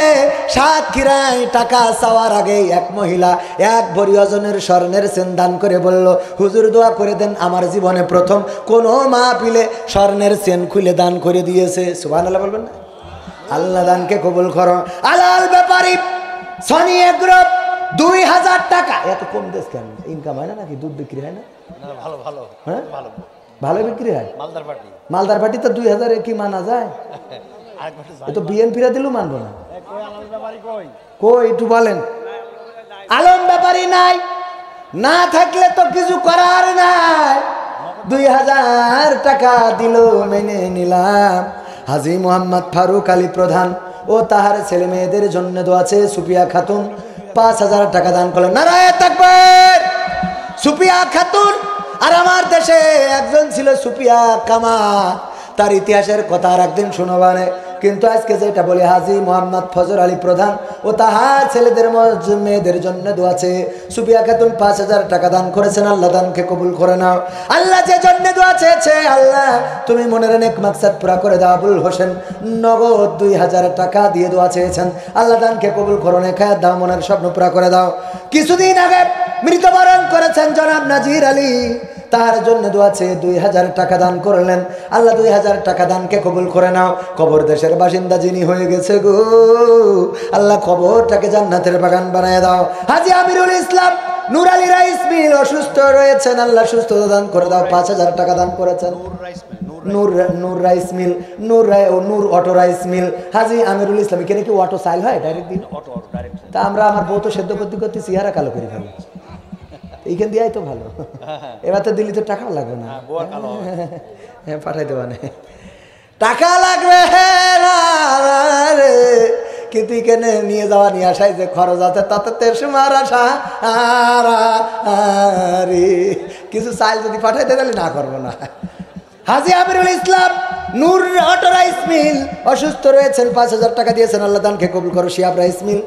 সাতক্ষীরায় টাকা চাওয়ার আগে এক মহিলা 1 ভরি ওজনের স্বর্ণের চেন দান করে বলল, হুজুর দোয়া করে দেন, আমার জীবনে প্রথম কোনো মাহফিলে স্বর্ণের চেন খুলে দান করে দিয়েছে। সুবহানাল্লাহ বলবেন না? আল্লাহ দানকে কবুল করো। আলাল ব্যাপারী সনি এগ্রো 2,000 টাকা, এত কম দেশ কেন? ইনকাম হয় না নাকি? দুধ বিক্রি হয় না? ভালো ভালো, হ্যাঁ ভালো বিক্রি হয়। মালদার পাটি তো 2,000 কি মানা যায়? এ তো বিএনপিরা দিলেও মানবো না। কই একটু বলেন? আলম ব্যাপারী নাই, না থাকলে তো কিছু করার নাই। 2,000 টাকা দিল, মেনে নিলাম। হাজী মোহাম্মদ ফারুক আলী প্রধান ও তাহার ছেলে মেয়েদের জন্য দোয়া আছে। সুপিয়া খাতুন 5,000 টাকা দান করলেন, নারায়ে তাকবীর। সুপিয়া খাতুন, আর আমার দেশে একজন ছিল সুপিয়া কামা, তার ইতিহাসের কথা আর একদিন শুনবানে, কিন্তু আজকে যেটা বলি, হাজী মোহাম্মদ ফজর আলী প্রধান ও তাহার ছেলেদের মেয়েদের জন্য দোয়া আছে। সুপিয়া খাতুন 5,000 টাকা দান করেছেন, আল্লাহ দানকে কবুল করে নাও। আল্লাহ যে জন্য দোয়া চেয়েছে, আল্লাহ তুমি মনের নেক মাকসাদ পুরা করে দাও। আবুল হোসেন নগদ 2,000 টাকা দিয়ে দোয়া চেয়েছেন, আল্লাহ দানকে কবুল করো, নেখায়াত দাও, মনের স্বপ্ন পুরা করে দাও। কিছুদিন আগে মৃত্যুবরণ করেছেন জনাব নাজির আলী, তার জন্য দোয়া চেয়ে 2,000 টাকা দান করলেন, আল্লাহ 2,000 টাকা দানকে কবুল করে নাও। কবর দেশের বাসিন্দা যিনি হয়ে গেছে গো, আল্লাহ কবরটাকে জান্নাতের বাগান বানায় দাও। হাজী আমিরুল ইসলাম নূর আলী রাইস মিল অসুস্থ রয়েছেন, আল্লাহ সুস্থতা দান করে দাও। 5,000 টাকা দান করেছেন। নূর রাইস মিল, নূর অটো রাইস মিল, হাজী আমিরুল ইসলাম। এখানে কি অটো চাইল হয় ডাইরেক্ট দিন? তা আমরা, আমার বউ তো সেদ্ধ করতে করতে চেহারা কালো করে ফেলি। এইখান দিয়ে তো ভালো, এবার তো দিল্লি তো টাকা লাগবে না, হ্যাঁ পাঠাই দেবা না, টাকা লাগবে না রে, কিন্তু এখানে নিয়ে যাওয়া নিয়ে আসায় যে খরচ আছে তাতে তেসে মারা রে, কিছু চাইল যদি পাঠাইতে তাহলে না করবো না। হাজী আমিরুল ইসলাম নূর অটো রাইস মিল অসুস্থ রয়েছেন, 5,000 টাকা দিয়েছেন, আল্লাহ দানকে কবুল করো। শিহাব রাইস মিল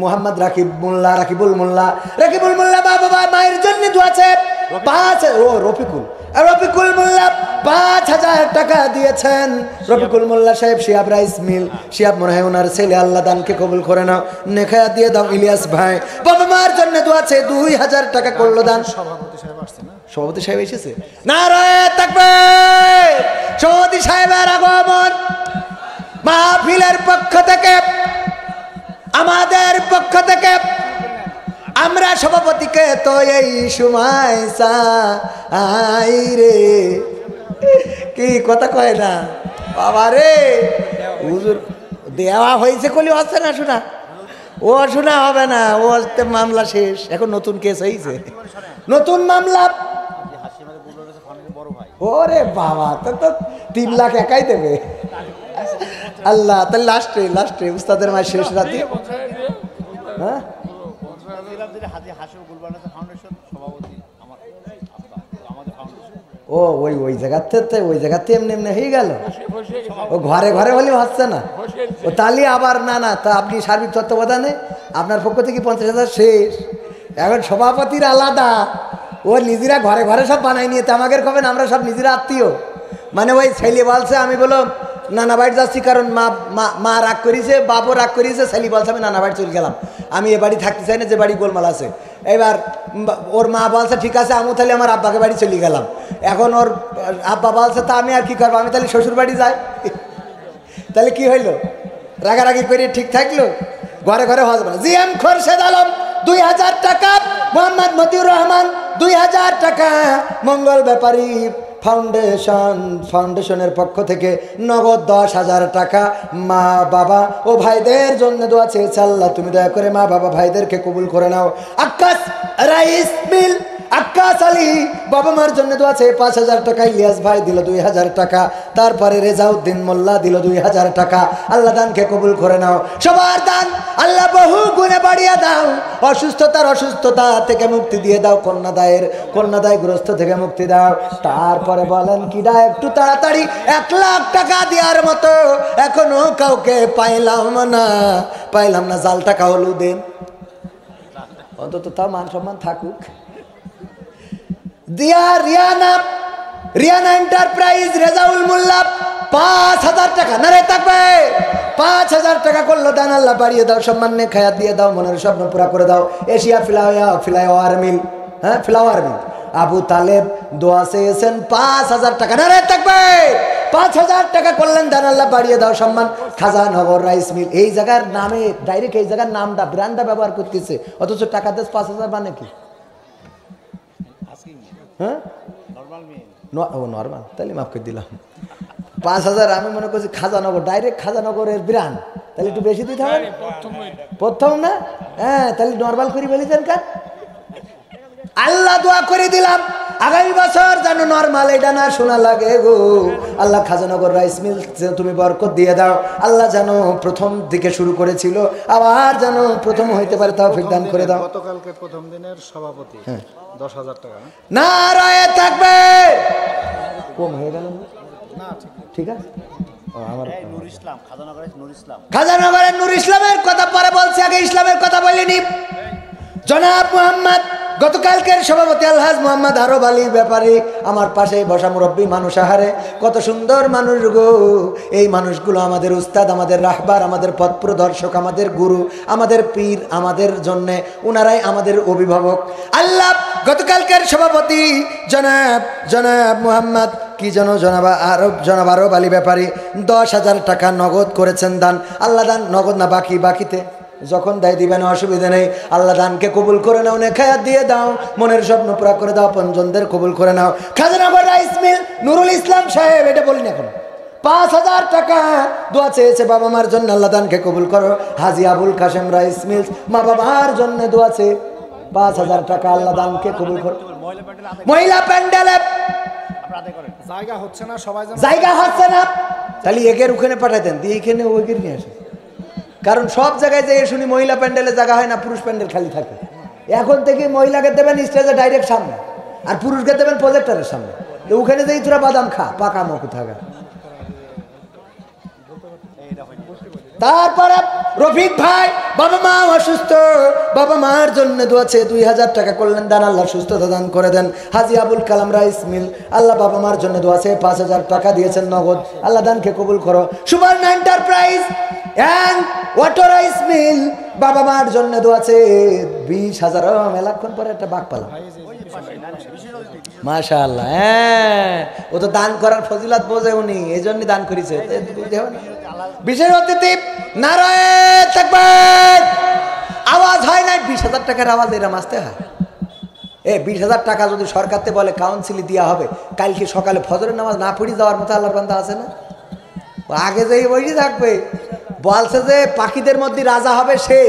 মোহাম্মদ রাকিবুল মোল্লা বাবা মায়ের জন্য দোয়াছে, রফিকুল মোল্লা 5,000 টাকা দিয়েছেন। রফিকুল মোল্লা সাহেব শিহাব রাইস মিল, শিহাব মনে হয় ওনার ছেলে, আল্লাহ দানকে কবুল করে নাও, নেখায়া দিয়ে দাও। ইলিয়াস ভাই বাবা মার জন্য দোয়াছে, 2,000 টাকা করলো দান। সভাপতি সাহেব এসেছে, নারায়ে তাকবীর। সভাপতি সাহেবের আগমন মাহফিলের পক্ষ থেকে, আমাদের পক্ষ থেকে আমরা সভাপতিকে তো এই সময় চাই রে, কি কথা কয় না বাবা রে, হুজুর দেওয়া হয়েছে কলি হচ্ছে না, শোনা ও শোনা হবে না, ও মামলা শেষ, এখন নতুন কেস হয়েছে, নতুন মামলা। ওরে বাবা, তো 3 লাখ একাই দেবে আল্লাহ, তাহলে লাস্টে উস্তাদের মায়ের শেষ রাতে, হ্যাঁ ও ওই জায়গাতে এমনি হয়ে গেল, ও ঘরে হলেও হচ্ছে না, ও তালি আবার না তা আপনি সার্বিক তত্ত্বাবধানে আপনার পক্ষ থেকে 50,000 শেষ, এখন সভাপতির আলাদা, ও নিজেরা ঘরে সব বানাই নিয়ে আমাদের কবেন, আমরা সব নিজেরা আত্মীয়, মানে ওই ছেলে বলছে আমি বললাম নানা বাড়ি যাচ্ছি, কারণ মা রাগ করেছে, বাপও রাগ করেছে, ছেলে বলছে আমি নানা বাড়ি চলে গেলাম, আমি এ বাড়ি থাকতে চাই না, যে বাড়ি গোলমাল আছে। এবার ওর মা বলছে ঠিক আছে আমু, তাহলে আমার আব্বাকে বাড়ি চলে গেলাম। এখন ওর আব্বা বলছে তা আমি আর কি করবো, আমি তাহলে শ্বশুর বাড়ি যাই। তাহলে কি হইলো, রাগারাগি করে ঠিক থাকলো, ঘরে হজবে না। জি এম খোরশেদ আলম 2,000 টাকা, মোহাম্মদ মতিউর রহমান 2,000 টাকা, মঙ্গল ব্যাপারী ফাউন্ডেশনের পক্ষ থেকে নগদ 10,000 টাকা। মা বাবা ও ভাইদের জন্য দোয়া চেয়েছে, আল্লাহ তুমি দয়া করে মা বাবা ভাইদেরকে কবুল করে নাও। আকাশ রাইস মিল আকাশ আলী বাবা মার জন্য দোয়া চেয়ে 5,000 টাকা। ইলিয়াস ভাই দিল 2,000 টাকা, তারপরে রেজাউদ্দিন মোল্লা দিল 2,000 টাকা। আল্লাহ দানকে কবুল করে নাও, সবার দান আল্লাহ বহু গুণে বাড়িয়ে দাও, অসুস্থতা থেকে মুক্তি দিয়ে দাও, কন্যাদায়গ্রস্ত থেকে মুক্তি দাও। তারপরে বলেন কিডা একটু তাড়াতাড়ি 1 লাখ টাকা দেওয়ার মতো এখনো কাউকে পাইলাম না, জাল টাকা হলেও দেন, অন্তত তাও মান সম্মান থাকুক। দিয়া রিয়ানা এন্টারপ্রাইজ রেজাউল মোল্লা 5,000 টাকা, না রে থাকবে 5,000 টাকা করলো দান, আল্লাহ বাড়িয়ে দাও, সম্মান নে খায়াত দিয়ে দাও, মনের স্বপ্ন পুরা করে দাও। এশিয়া ফ্লাওয়ার মিল, হ্যাঁ ফ্লাওয়ার মিল আবু তালেব দোয়া চেয়েছেন 5,000 টাকা, না রে থাকবে 5,000 টাকা করলেন দান, আল্লাহ বাড়িয়ে দাও, সম্মান। খাজানগর রাইস মিল, এই জায়গার নামে ডাইরেক্ট এই জায়গার নামটা ব্র্যান্ডটা ব্যবহার করতেছে, অথচ টাকা দেশ 5,000 মানে কি, হ্যাঁ নর্মাল, তাহলে মাফ করে দিলাম। 5,000 আমি মনে করছি খাজানগর, ডাইরেক্ট খাজানগরের ব্র্যান্ড, তাহলে একটু বেশি দিতে হবে প্রথম না, হ্যাঁ তাহলে নর্মাল করে ফেলেছেন কার। আল্লাহ দোয়া করে দিলাম আগামী বছর যেন নর্মাল এটা না শোনা লাগে গো। আল্লাহ খাজানগর রাইস মিল তুমি বরকত দিয়ে দাও, আল্লাহ যেন প্রথম দিকে শুরু করেছিল আবার যেন প্রথম হইতে পারে, তৌফিক দান করে দাও। গতকালকে প্রথম দিনের সভাপতি 10,000 টাকা, নারায়ে তাকবীর। কম হয়ে গেল না, ঠিক আছে। খাজানগরের নূর ইসলামের কথা পরে বলছি, আগে ইসলামের কথা বলিনি। জনাব মোহাম্মদ গতকালকের সভাপতি আলহাজ মোহাম্মদ আরব আলী ব্যাপারী আমার পাশে বসা মুরব্বী মানুষ, আহারে কত সুন্দর মানুষ গো। এই মানুষগুলো আমাদের উস্তাদ, আমাদের রাহবার, আমাদের পথ প্রদর্শক, আমাদের গুরু, আমাদের পীর, আমাদের জন্যে উনারাই আমাদের অভিভাবক। আল্লাহ গতকালকের সভাপতি জনাব মোহাম্মদ কি জনাব আরব আলী ব্যাপারী 10,000 টাকা নগদ করেছেন দান। আল্লাহ দান নগদ না বাকিতে যখন দেয় দিবেন, অসুবিধা নেই। আল্লাহ দানকে কবুল করে নাও, নেখায়াত দিয়ে দাও, মনের স্বপ্ন পুরা করে দাও, পঞ্জনদের কবুল করে নাও। খাজানগর রাইস মিল নুরুল ইসলাম সাহেব, এটা বলিনি এখন, 5,000 টাকা দোয়া চেয়েছে বাবা মার জন্য, আল্লাহ দানকে কবুল করো। হাজী আবুল কাশেম রাইস মিল মা বাবার জন্য দোয়া চেয়ে 5,000 টাকা আল্লাহ দানকে কবুল করো। মহিলা প্যান্ডেলে জায়গা হচ্ছে না, সবাই যেন জায়গা হচ্ছে না, তাহলে একের ওখানে পাঠাই দেন, দিয়ে এখানে ওইকে নিয়ে আসেন। কারণ সব জায়গায় যে শুনি মহিলা প্যান্ডেলে জায়গা হয় না, পুরুষ প্যান্ডেল খালি থাকে। এখন থেকে মহিলাকে দেবেন স্টেজে ডাইরেক্ট সামনে, আর পুরুষকে দেবেন প্রজেক্টরের সামনে। তো ওখানে যেই তোরা বাদাম খা, পাকা মুখ থাকা। তারপরে রফিক ভাই, বাবা মা অসুস্থ, বাবা মার জন্য দোয়াছে 2,000 টাকা করলেন দান, আল্লাহ সুস্থতা দান করে দেন। হাজি আবুল কালাম রাইস মিল, আল্লাহ বাবা মার জন্য দোয়াছে 5,000 টাকা দিয়েছেন নগদ, আল্লাহ দানকে কবুল করো। Subarna enterprise and water rice mill, বাবা মার জন্য দোয়াছে 20,000। মেলাক্ষণ পরে একটা বাঘ পালাম, মাশাআল্লাহ। হ্যাঁ, ও তো দান করার ফজিলত বোঝে উনি, এই জন্যই দান করেছে। বিশেষ অতিথি নারায়ে তাকবীর, আওয়াজ হয় নাই, 20,000 টাকার আওয়াজ এরম আসতে হয়। 20,000 টাকা যদি সরকারতে বলে কাউন্সিলে দেওয়া হবে, কালকে সকালে ফজরের নামাজ না পড়ে যাওয়ার মতো আল্লাহর বান্দা আছে না? আগে যেই বসে থাকবে, বলছে যে পাখিদের মধ্যে রাজা হবে সে,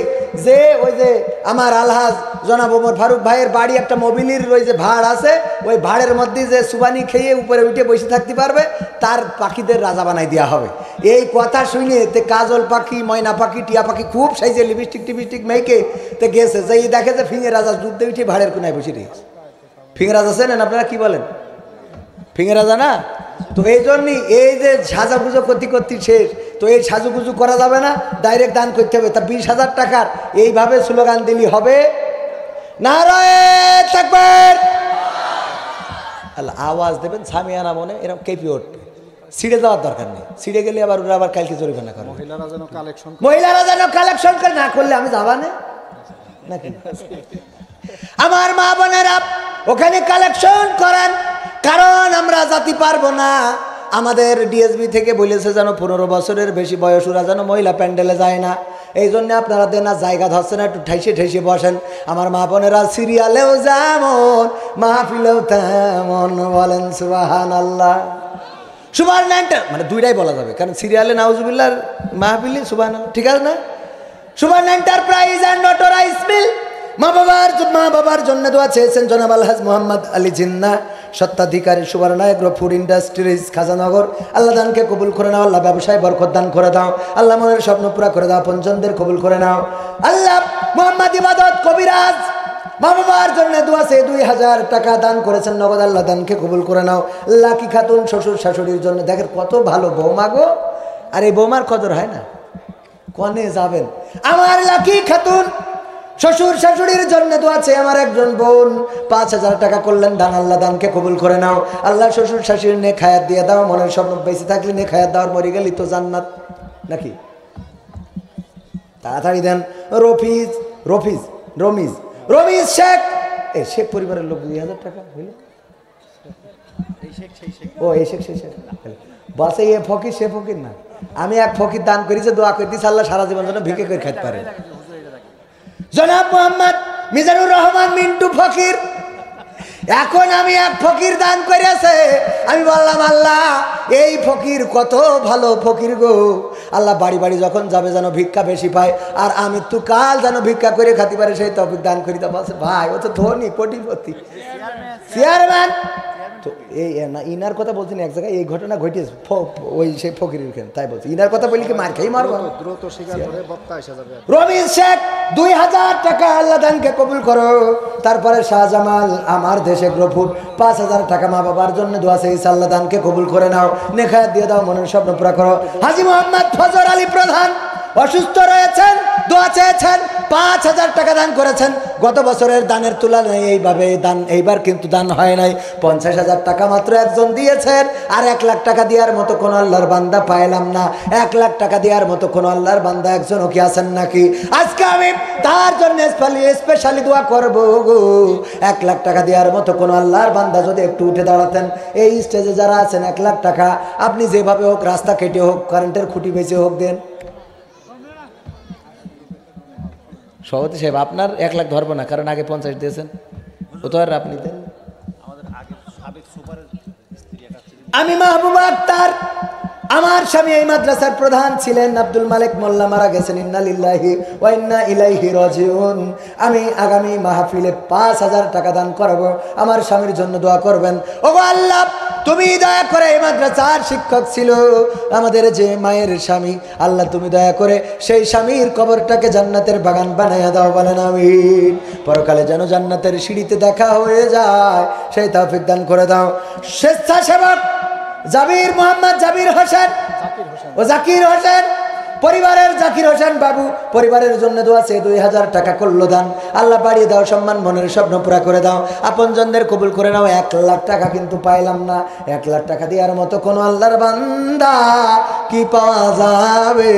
যে ওই যে আমার আলহাজ জনাব ওমর ফারুক ভাইয়ের বাড়ি একটা মোবিলির ওই যে ভাড় আছে, ওই ভাড়ের মধ্যে যে সুবানি খেয়ে উপরে উঠে বসে থাকতে পারবে, তার পাখিদের রাজা বানাই দেওয়া হবে। এই কথা শুনে তে কাজল পাখি, ময়না পাখি, টিয়া পাখি খুব সাইজে লিপস্টিক টিপস্টিক মেয়েকে তে গেছে, যেই দেখে যে ফিঙে রাজা যুদ্ধে উঠে ভাড়ের কোনায় বসে রয়েছে। ফিঙে রাজা চেনেন আপনারা? কি বলেন, ফিঙে রাজা না? তো এই জন্যই এই যে সাজাগুজো করতে শেষ, তো এই সাজুগুজু করা যাবে না, ডাইরেক্ট দান করতে হবে। তা 20,000 টাকার এইভাবে স্লোগান দিলি হবে, নারায়ে তাকবীর। আল্লাহ আওয়াজ দেবেন, সামিয়ানা মনে এরকম কেঁপে উঠবে। ছিঁড়ে যাওয়ার দরকার নেই, ছিঁড়ে গেলে আবার ওরা আবার কালকে জরিমানা করে। মহিলারা যেন কালেকশন করে, না করলে আমি যাবা না নাকি? আমার মা বোনেরা ওখানে কালেকশন করেন, কারণ আমরা জাতি পারবো না। আমাদের ডিএসবি থেকে বলেছে যেন 15 বছরের বেশি বয়স ওরা যেন মহিলা প্যান্ডেলে যায় না। এই জন্য আপনারা দেন না, জায়গা ধরছে না, একটু ঠেসে বসেন। আমার মা বোনেরা সিরিয়ালেও যেমন মাহফিলেও তেমন, বলেন সুবহানাল্লাহ। সুবহান মানে দুইটাই বলা যাবে, কারণ সিরিয়ালে নাউজুবিল্লাহ, মাহফিলে সুবহানাল্লাহ, ঠিক আছে না? Subhan enterprise and water rice mill, মা বাবার জন্য দোয়া চেয়েছেন জনাব আলহাজ মোহাম্মদ আলী জিন্না, সত্ত্বাধিকারী সুবর্ণ এগ্রো ফুড ইন্ডাস্ট্রিজ, খাজানগর। আল্লাহ দানকে কবুল করে নাও, আল্লাহ ব্যবসায় বরকত দান করে দাও, আল্লাহ মনের স্বপ্ন পুরা করে দাও, পঞ্চমদের কবুল করে নাও। আল্লাহ মোহাম্মদ ইবাদত কবিরাজ, মা বাবার জন্য দোয়া চেয়ে 2,000 টাকা দান করেছেন নগদ, আল্লাহ দানকে কবুল করে নাও। লাকি খাতুন শ্বশুর শাশুড়ির জন্য, দেখেন কত ভালো বৌমা গো, আর এই বৌমার কদর হয় না। কনে যাবেন আমার লাকি খাতুন, শ্বশুর শাশুড়ির জন্য দোয়া চেয়ে আমার একজন বোন 5,000 টাকা করলেন দান, আল্লাহ দানকে কবুল করে নাও। আল্লাহ শ্বশুর শাশুড়ির নেক হায়াত দিয়ে দাও, মনের স্বপ্ন বেঁচে থাকলে নেক হায়াত দাও, মরে গেলি তো জান্নাত নাকি? তাড়াতাড়ি দেন। রমিজ শেখ, এই শেখ পরিবারের লোক 2,000 টাকা হইল। ও এই শেখ সেই শেখ বসে, এ ফকির সে ফকির না। আমি এক ফকির দান করেছি, দোয়া করে দিচ্ছি আল্লাহ সারা জীবন যেন ভিক্ষে করে খাইতে পারে। জনাব মোহাম্মদ মিজানুর রহমান মিন্টু ফকির, এখন আমি এক ফকির দান করেছে, আমি বললাম আল্লাহ এই ফকির কত ভালো ফকির গো, আল্লাহ বাড়ি বাড়ি যখন যাবে যেন ভিক্ষা বেশি পায়, আর আমি তো কাল যেন ভিক্ষা করে খাতে পারে, সেই তফিক দান করি। তা বলছে ভাই ও তো ধনী কোটিপতি চেয়ারম্যান। তো এই না ইনার কথা বলছেন, এক জায়গায় এই ঘটনা ঘটেছে ওই সেই ফকিরের, তাই বলছি ইনার কথা বলি কি মার খাই মারবো। রমিজ শেখ 2,000 টাকা, আল্লাহ দানকে কবুল করো। তারপরে শাহজামাল আমার দেশে গ্রোফুড 5,000 টাকা, মা বাবার জন্য দোয়া চেয়েছে, আল্লাহ দানকে কবুল করে নাও, নেখায়াত দিয়ে দাও, মনের স্বপ্ন পুরা করো। হাজি মোহাম্মদ ফজর আলী প্রধান অসুস্থ রয়েছেন, দোয়া চেয়েছেন, 5,000 টাকা দান করেছেন। গত বছরের দানের তুলনায় এইভাবে দান এইবার কিন্তু দান হয় নাই, 50,000 টাকা মাত্র একজন দিয়েছেন, আর 1 লাখ টাকা দেওয়ার মতো কোনো আল্লাহর বান্দা পাইলাম না। 1 লাখ টাকা দেওয়ার মতো কোনো আল্লাহর বান্দা একজনও কি আছেন নাকি? আজকে আমি তার জন্য স্পেশালি দোয়া করবো গো। 1 লাখ টাকা দেওয়ার মতো কোনো আল্লাহর বান্দা যদি একটু উঠে দাঁড়াতেন, এই স্টেজে যারা আছেন, 1 লাখ টাকা আপনি যেভাবে হোক, রাস্তা কেটে হোক, কারেন্টের খুঁটি বেঁচে হোক দেন। সভাপতি সাহেব আপনার 1 লাখ ধরবো না, কারণ আগে 50 দিয়েছেন, ও তো আর আপনি দেন। আমি মাহবুবা আক্তার আমার স্বামী এই মাদ্রাসার প্রধান ছিলেন আব্দুল মালিক মোল্লা, মারা গেছেন। ইন্না লিল্লাহি ওয়া ইন্না ইলাইহি রাজিউন। আমি আগামী মাহফিলে 5,000 টাকা দান করাবো, আমার স্বামীর জন্য দোয়া করবেন। ওগো আল্লাহ, তুমি দয়া করে এই মাদ্রাসার শিক্ষক ছিল আমাদের যে মায়ের স্বামী, আল্লাহ তুমি দয়া করে সেই স্বামীর কবরটাকে জান্নাতের বাগান বানাইয়া দাও, বলেন আমিন। পরকালে যেন জান্নাতের সিঁড়িতে দেখা হয়ে যায়, সেই তৌফিক দান করে দাও। স্বেচ্ছাসেবক জাবির মোহাম্মদ জাবির হোসেন ও জাকির হোসেন পরিবারের, জাকির হোসেন বাবু পরিবারের জন্য দোয়া চেয়ে 2,000 টাকা করলো দান। আল্লাহ বাড়িয়ে দাও, সম্মান মনের স্বপ্ন পুরা করে দাও, আপনজনদের কবুল করে নাও। 1 লাখ টাকা কিন্তু পাইলাম না। 1 লাখ টাকা দেওয়ার মতো কোনো আল্লাহর বান্দা কি পাওয়া যাবে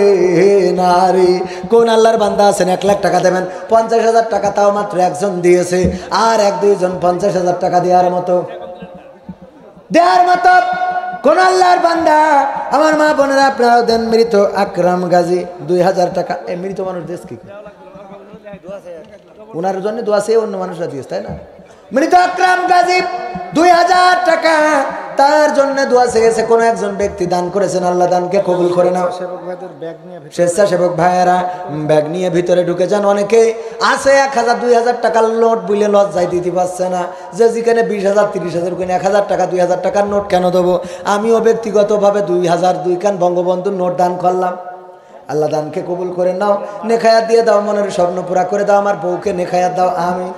না রে? কোন আল্লাহর বান্দা আছেন 1 লাখ টাকা দেবেন? 50,000 টাকা তাও মাত্র একজন দিয়েছে, আর 1-2 জন 50,000 টাকা দেওয়ার মতো কোন আল্লাহর বান্দা? আমার মা বোনেরা আপনারা দেন। মৃত আকরাম গাজী 2,000 টাকা। এই মৃত মানুষ দেশ কি ওনার জন্য দোয়া চেয়ে অন্য মানুষরা দিয়েছে, তাই না? মৃত আকরাম গাজী 2,000 টাকা তার জন্য দোয়া চেয়েছে কোন একজন ব্যক্তি দান করেছেন, আল্লাহ দানকে কবুল করে নাও। স্বেচ্ছাসেবক ভাইয়েরা ব্যাগ নিয়ে ভিতরে ঢুকে যান। অনেকে আছে 1,000-2,000 টাকার নোট বুঝলে লজ্জায় দিতে পারছে না, যে যেখানে 20,000 30,000 ওখানে 1,000 টাকা 2,000 টাকার নোট কেন দেবো? আমিও ব্যক্তিগতভাবে 2,000 2 কান বঙ্গবন্ধুর নোট দান করলাম। আল্লাহ দানকে কবুল করে নাও, নেখায়াত দিয়ে দাও, মনের স্বপ্ন পুরা করে দাও, আমার বউকে নেখায়াত দাও। আমি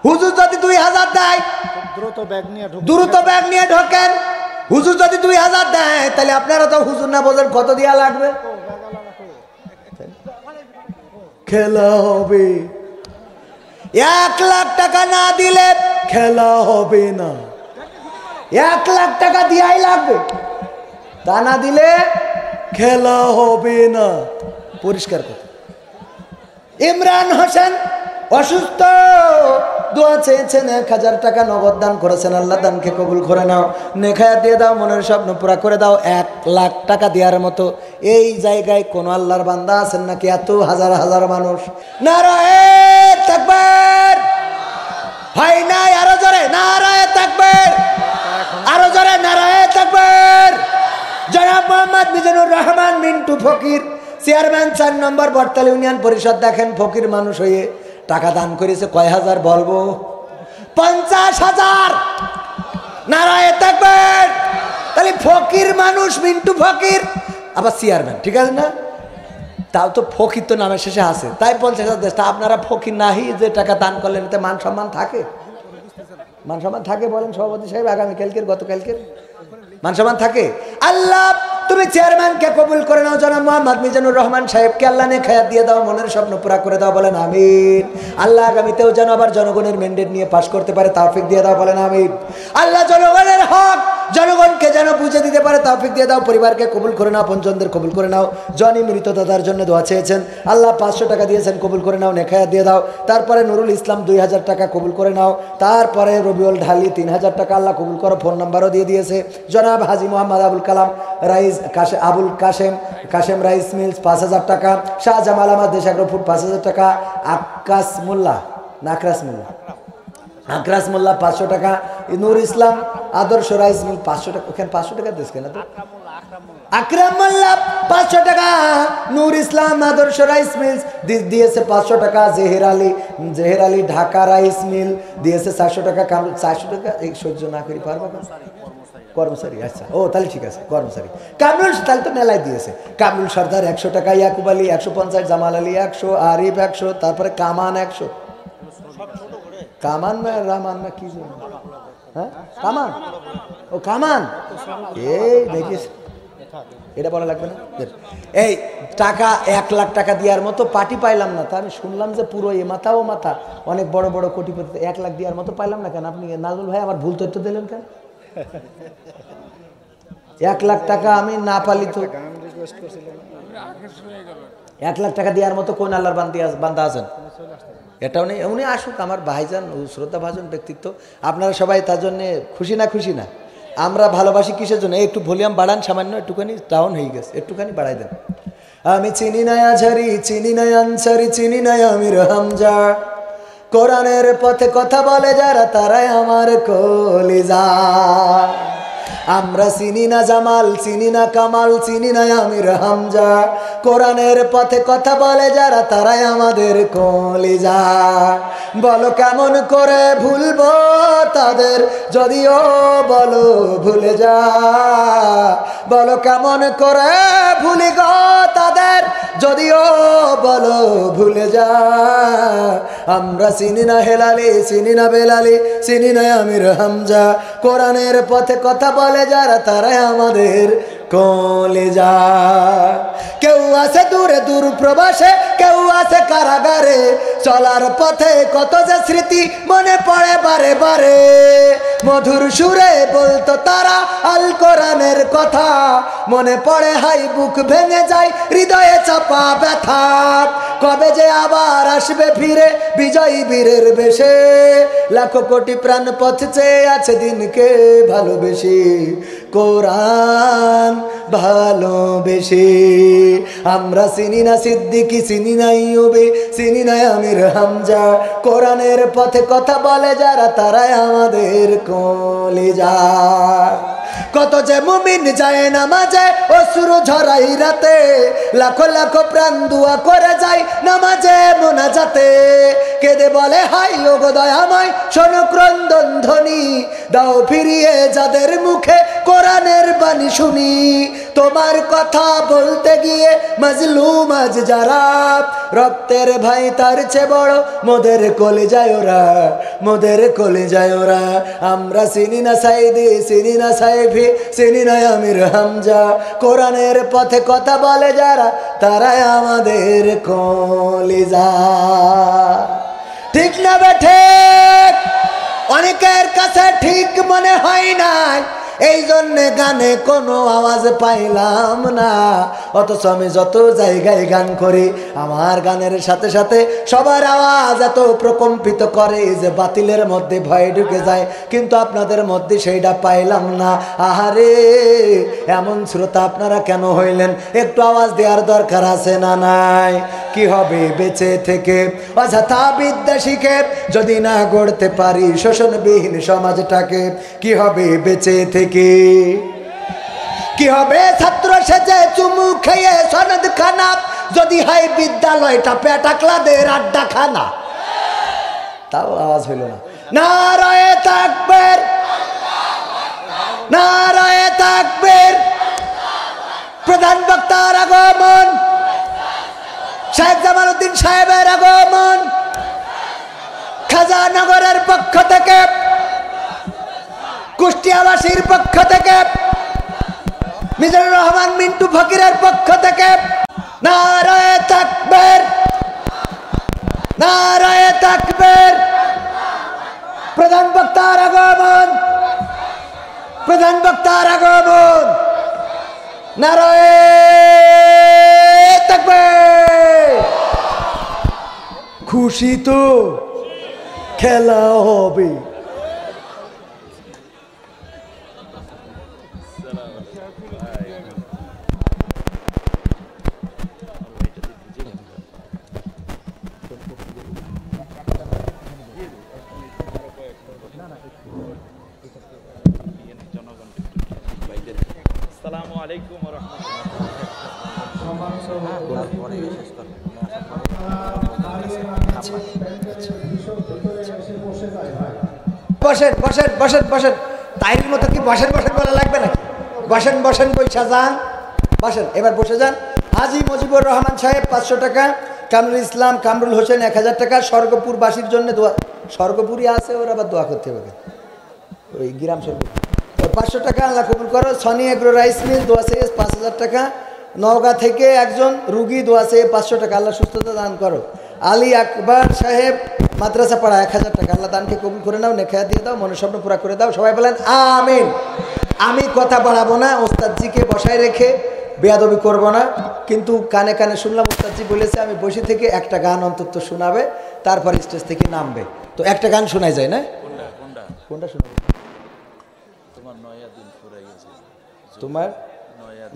হুজুর যদি 2,000 দেয়, দ্রুত ব্যাগ নিয়ে ঢোকেন। হুজুর যদি 2,000 দেয়, তাহলে আপনারা তো হুজুর না বোঝেন কত দেওয়া লাগবে। খেলা হবে। 1 লাখ টাকা না দিলে খেলা হবে না। 1 লাখ টাকা দিয়াই লাগবে, তা না দিলে খেলা হবে না। পরিষ্কার কথা। ইমরান হোসেন অসুস্থ, দোয়া চেয়েছেন, 1,000 টাকা নগদ দান করেছেন, আল্লাহ দানকে কবুল করে নাও, নেখায়া দিয়ে দাও, মনের স্বপ্ন পুরা করে দাও। 1 লাখ টাকা দেওয়ার মতো এই জায়গায় কোন আল্লাহর বান্দা আছেন নাকি? এত হাজার হাজার মানুষ। নারায়ে তাকবীর। হয় নাই? আরো জোরে নারায়ে তাকবীর, আরো জোরে নারায়ে তাকবীর। জনাব মোহাম্মদ মিজানুর রহমান মিন্টু ফকির, চেয়ারম্যান 4 নম্বর বটতলা ইউনিয়ন পরিষদ। দেখেন ফকির মানুষ হয়ে টাকা দান করেছে কয় হাজার বলবো? 50,000। নারায়ে তাকবীর। তাহলে ফকির মানুষ মিন্টু ফকির, আবার চেয়ারম্যান, ঠিক আছে না? তাও তো ফকির তো নামের শেষে আছে, তাই 50,000 দেশ। তা আপনারা ফকির নাহি যে টাকা দান করলেন, এতে মান সম্মান থাকে? মান সম্মান থাকে বলেন সভাপতি সাহেব? আগামীকালকের গতকালকের মান সম্মান থাকে? আল্লাহ তুমি চেয়ারম্যানকে কবুল করে নাও, জনাব মোহাম্মদ মিজানুর রহমান সাহেবকে আল্লাহ নেখায়াত দিয়ে দাও, মনের স্বপ্ন পুরা করে দাও, বলেন আমিন। আল্লাহ আগামীতেও যেন আবার জনগণের ম্যান্ডেট নিয়ে পাশ করতে পারে, তৌফিক দিয়ে দাও, বলেন আমিন। আল্লাহ জনগণের হক জনগণকে যেন বুঝে দিতে পারে, তৌফিক দিয়ে দাও। পরিবারকে কবুল করে নাও, পঞ্চমদের কবুল করে নাও। জনি মৃত দাদার জন্য দোয়া চেয়েছেন, আল্লাহ 500 টাকা দিয়েছেন, কবুল করে নাও, নেখায়াত দিয়ে দাও। তারপরে নুরুল ইসলাম 2,000 টাকা কবুল করে নাও। তারপরে রবিউল ঢালি 3,000 টাকা, আল্লাহ কবুল করো। ফোন নাম্বারও দিয়ে দিয়েছে। জনাব Haji Mohammad Abul Kalam rice Abul Kashem rice mills 5,000 টাকা। শাহজামাল আহমদ দেশাগ্র ফুড 5,000 টাকা। আকাশ মোল্লা না আকরাস মোল্লা, আকরাস মোল্লা 500 টাকা। নূর ইসলাম আদর্শ রাইস মিল 500 টাকা। ওখানে 500 টাকা দিস কেন? আকরাম মোল্লা 500 টাকা। নূর ইসলাম আদর্শ রাইস মিলস দিয়েছে 500 টাকা। জেহের আলী ঢাকা রাইস মিল দিয়েছে 400 টাকা। 400 টাকা এই সহ্য না করি পারবো না কর্মচারী। আচ্ছা, ও তাহলে ঠিক আছে, কর্মচারী। কামরুল তাহলে তো মেলায় দিয়েছে। কামরুল সর্দার 100 টাকা। ইয়াকুব আলী 150, জামাল আলী 100, আরিফ 100, তারপরে কামান 100। কামান না রামান না কি? হ্যাঁ কামান, ও কামান। এই দেখিস, এটা বলা লাগবে না। এই টাকা 1 লাখ টাকা দেওয়ার মতো পার্টি পাইলাম না। তা আমি শুনলাম যে পুরো এ মাথা ও মাথা অনেক বড় বড় কোটিপতি, 1 লাখ দেওয়ার মতো পাইলাম না কেন? আপনি নাজমুল ভাই আমার ভুল তথ্য দিলেন কেন? 1 লাখ টাকা আমি না পালি তো। 1 লাখ টাকা দেওয়ার মতো কোন আল্লাহর বান্দা আছেন? এটাও নেই। উনি আসুক, আমার ভাইজান, শ্রদ্ধা ভাজন ব্যক্তিত্ব। আপনারা সবাই তার জন্যে খুশি না? খুশি না? আমরা ভালোবাসি কিসের জন্য? একটু ভলিউম বাড়ান, সামান্য একটুখানি ডাউন হয়ে গেছে, একটুখানি বাড়াই দেন। আমি চিনি না আঝারি, চিনি না আনসারি, চিনি না আমির হামজা। কোরআনের পথে কথা বলে যারা, তারাই আমার কলিজা। আমরা চিনি না জামাল, চিনি না কামাল, চিনি না আমির হামজা। কোরআনের পথে কথা বলে যারা তারাই আমাদের কলিজা। বলো কেমন করে ভুলবো তাদের, যদিও বলো ভুলে যা। বলো কেমন করে ভুলি গো তাদের, যদিও বলো ভুলে যা। আমরা চিনি না হেলালি, চিনি না বেলালি, চিনি না আমির হামজা। কোরআনের পথে কথা বলে যারা তারাই আমাদের কলিজা। কেউ আছে দূরে দূর প্রবাসে, কেউ আছে কারাগারে। চলার পথে কত যে স্মৃতি মনে পড়ে বারে বারে। মধুর সুরে বলতো তারা আল কোরআনের কথা। মনে পড়ে হাই বুক ভেঙে যায়, হৃদয়ে চাপা ব্যথা। কবে যে আবার আসবে ফিরে বিজয়ী বীরের বেশে। লাখো কোটি প্রাণ পথ চেয়ে আছে দিনকে ভালোবেসে। কোরআন ভালোবেসে। আমরা চিনি না সিদ্দিকি, চিনি না ইয়ুবি, চিনি না আমির হামজা। কোরআনের পথে কথা বলে যারা তারাই আমাদের কলিজা। কত যে মুমিন যায় নামাজে অশ্রু ঝরাই রাতে। লাখো লাখো প্রাণ দুয়া করে যায় নামাজে মোনাজাতে। কেঁদে বলে হাই ওগো দয়াময় শোনো ক্রন্দন ধ্বনি। দাও ফিরিয়ে যাদের মুখে কোরআনের বাণী শুনি। তোমার কথা বলতে গিয়ে মাজলুম আজ যারা। রক্তের ভাই তার চেয়ে বড় মোদের কলিজায় ওরা, মোদের কলিজায় ওরা। আমরা চিনি না সাইদি, চিনি না সাইফি, চিনি না আমির হামজা। কোরআনের পথে কথা বলে যারা তারাই আমাদের কলিজা। ঠিক না বেঠে? অনেকের কাছে ঠিক মনে হয় না, এই জন্যে গানে কোনো আওয়াজ পাইলাম না। অথচ আমি যত জায়গায় গান করি আমার গানের সাথে সাথে সবার আওয়াজ এত প্রকম্পিত করে যে বাতিলের মধ্যে ভয় ঢুকে যায়। কিন্তু আপনাদের মধ্যে সেইটা পাইলাম না। আহারে এমন শ্রোতা আপনারা কেন হইলেন? একটু আওয়াজ দেওয়ার দরকার আছে না নাই? কি হবে বেঁচে থেকে অযথা বিদ্যা শিখে যদি না গড়তে পারি শোষণবিহীন সমাজটাকে? কি হবে বেঁচে থেকে? কি হবে ছাত্র সেজে চুমু খেয়ে সনদ খানা যদি হয় বিদ্যালয়টা পেটাকলাদের আড্ডা খানা? তাও আওয়াজ হইল না। নারায়ে তাকবীর, নারায়ে তাকবীর। প্রধান বক্তার আগমন, শেখ জামালউদ্দিন সাহেবের আগমন। খাজানগরের পক্ষ থেকে, কুষ্টিয়াবাসীর পক্ষ থেকে, মিজানুর রহমান মিন্টু ফকিরের পক্ষ থেকে নারায়ে তাকবীর, নারায়ে তাকবীর। প্রধান বক্তার আগমন, প্রধান বক্তার আগমন। নারায়ে তাকবীর। খুশি তো খেলা হবে। আসসালামু আলাইকুম ওয়া বসেন বসেন বসেন বসেন। তাইরির মতো কি বসেন বসেন বলা লাগবে নাকি? বসেন বসেন বৈশা যান, বসেন। এবার বসে যান। হাজী মুজিবুর রহমান সাহেব 500 টাকা, কামরুল ইসলাম কামরুল হোসেন 1000 টাকা। স্বর্গপুরবাসীর জন্য দোয়া। স্বর্গপুরই আছে, ওরা আবার দোয়া করতে হবে ওই গ্রাম স্বর্গপুর। 500 টাকা আল্লাহ কবুল করো। সনি এগ্রো রাইস মিল দোয়া চেয়ে 5000 টাকা। নওগাঁ থেকে একজন রুগী দোয়া চেয়ে 500 টাকা, আল্লাহ সুস্থতা দান করো। আলী আকবর সাহেব মাদ্রাসা পাড়া 1000 টাকা, আল্লাহ দানকে কবুল করে নাও, নেখায়া দিয়ে দাও, মনের স্বপ্ন পুরা করে দাও। সবাই বলেন আমিন। আমি কথা বাড়াবো না, ওস্তাদজিকে বসায় রেখে বেয়াদবি করব না। কিন্তু কানে কানে শুনলাম ওস্তাদজি বলেছে আমি বসে থেকে একটা গান অন্তত শোনাবে, তারপর স্টেজ থেকে নামবে। তো একটা গান শোনাই যায় না? কোনটা শোনাবে? তোমার নয়া দিন ফুরাই গেছে, তোমার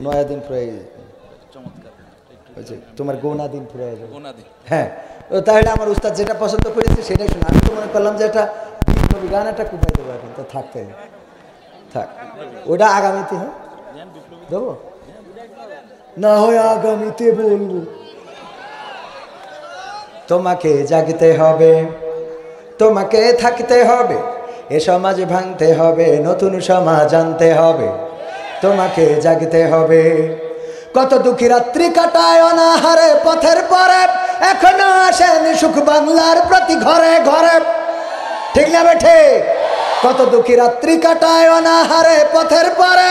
নয়া দিন ফুরাই গেছে, তোমার গোনা দিন ফুরাই যাবে। হ্যাঁ, তাহলে আমার উস্তাদ যেটা পছন্দ করেছে সেটাই শোনা। আমি তো মনে করলাম যে একটা নবী গান একটা কুপাই দেবো এখন, তো থাকতে থাক, ওটা আগামীতে। হ্যাঁ দেবো না, হয় আগামীতে বলবো। তোমাকে জাগতে হবে, তোমাকে থাকতে হবে, এ সমাজ ভাঙতে হবে, নতুন সমাজ আনতে হবে। তোমাকে জাগতে হবে। কত দুঃখী রাত্রি কাটায় অনাহারে পথের পরে, এখনো আসেনি সুখ বাংলার প্রতি ঘরে ঘরে। ঠিক না বেঠে? কত দুঃখী রাত্রি কাটায় অনাহারে পথের পরে,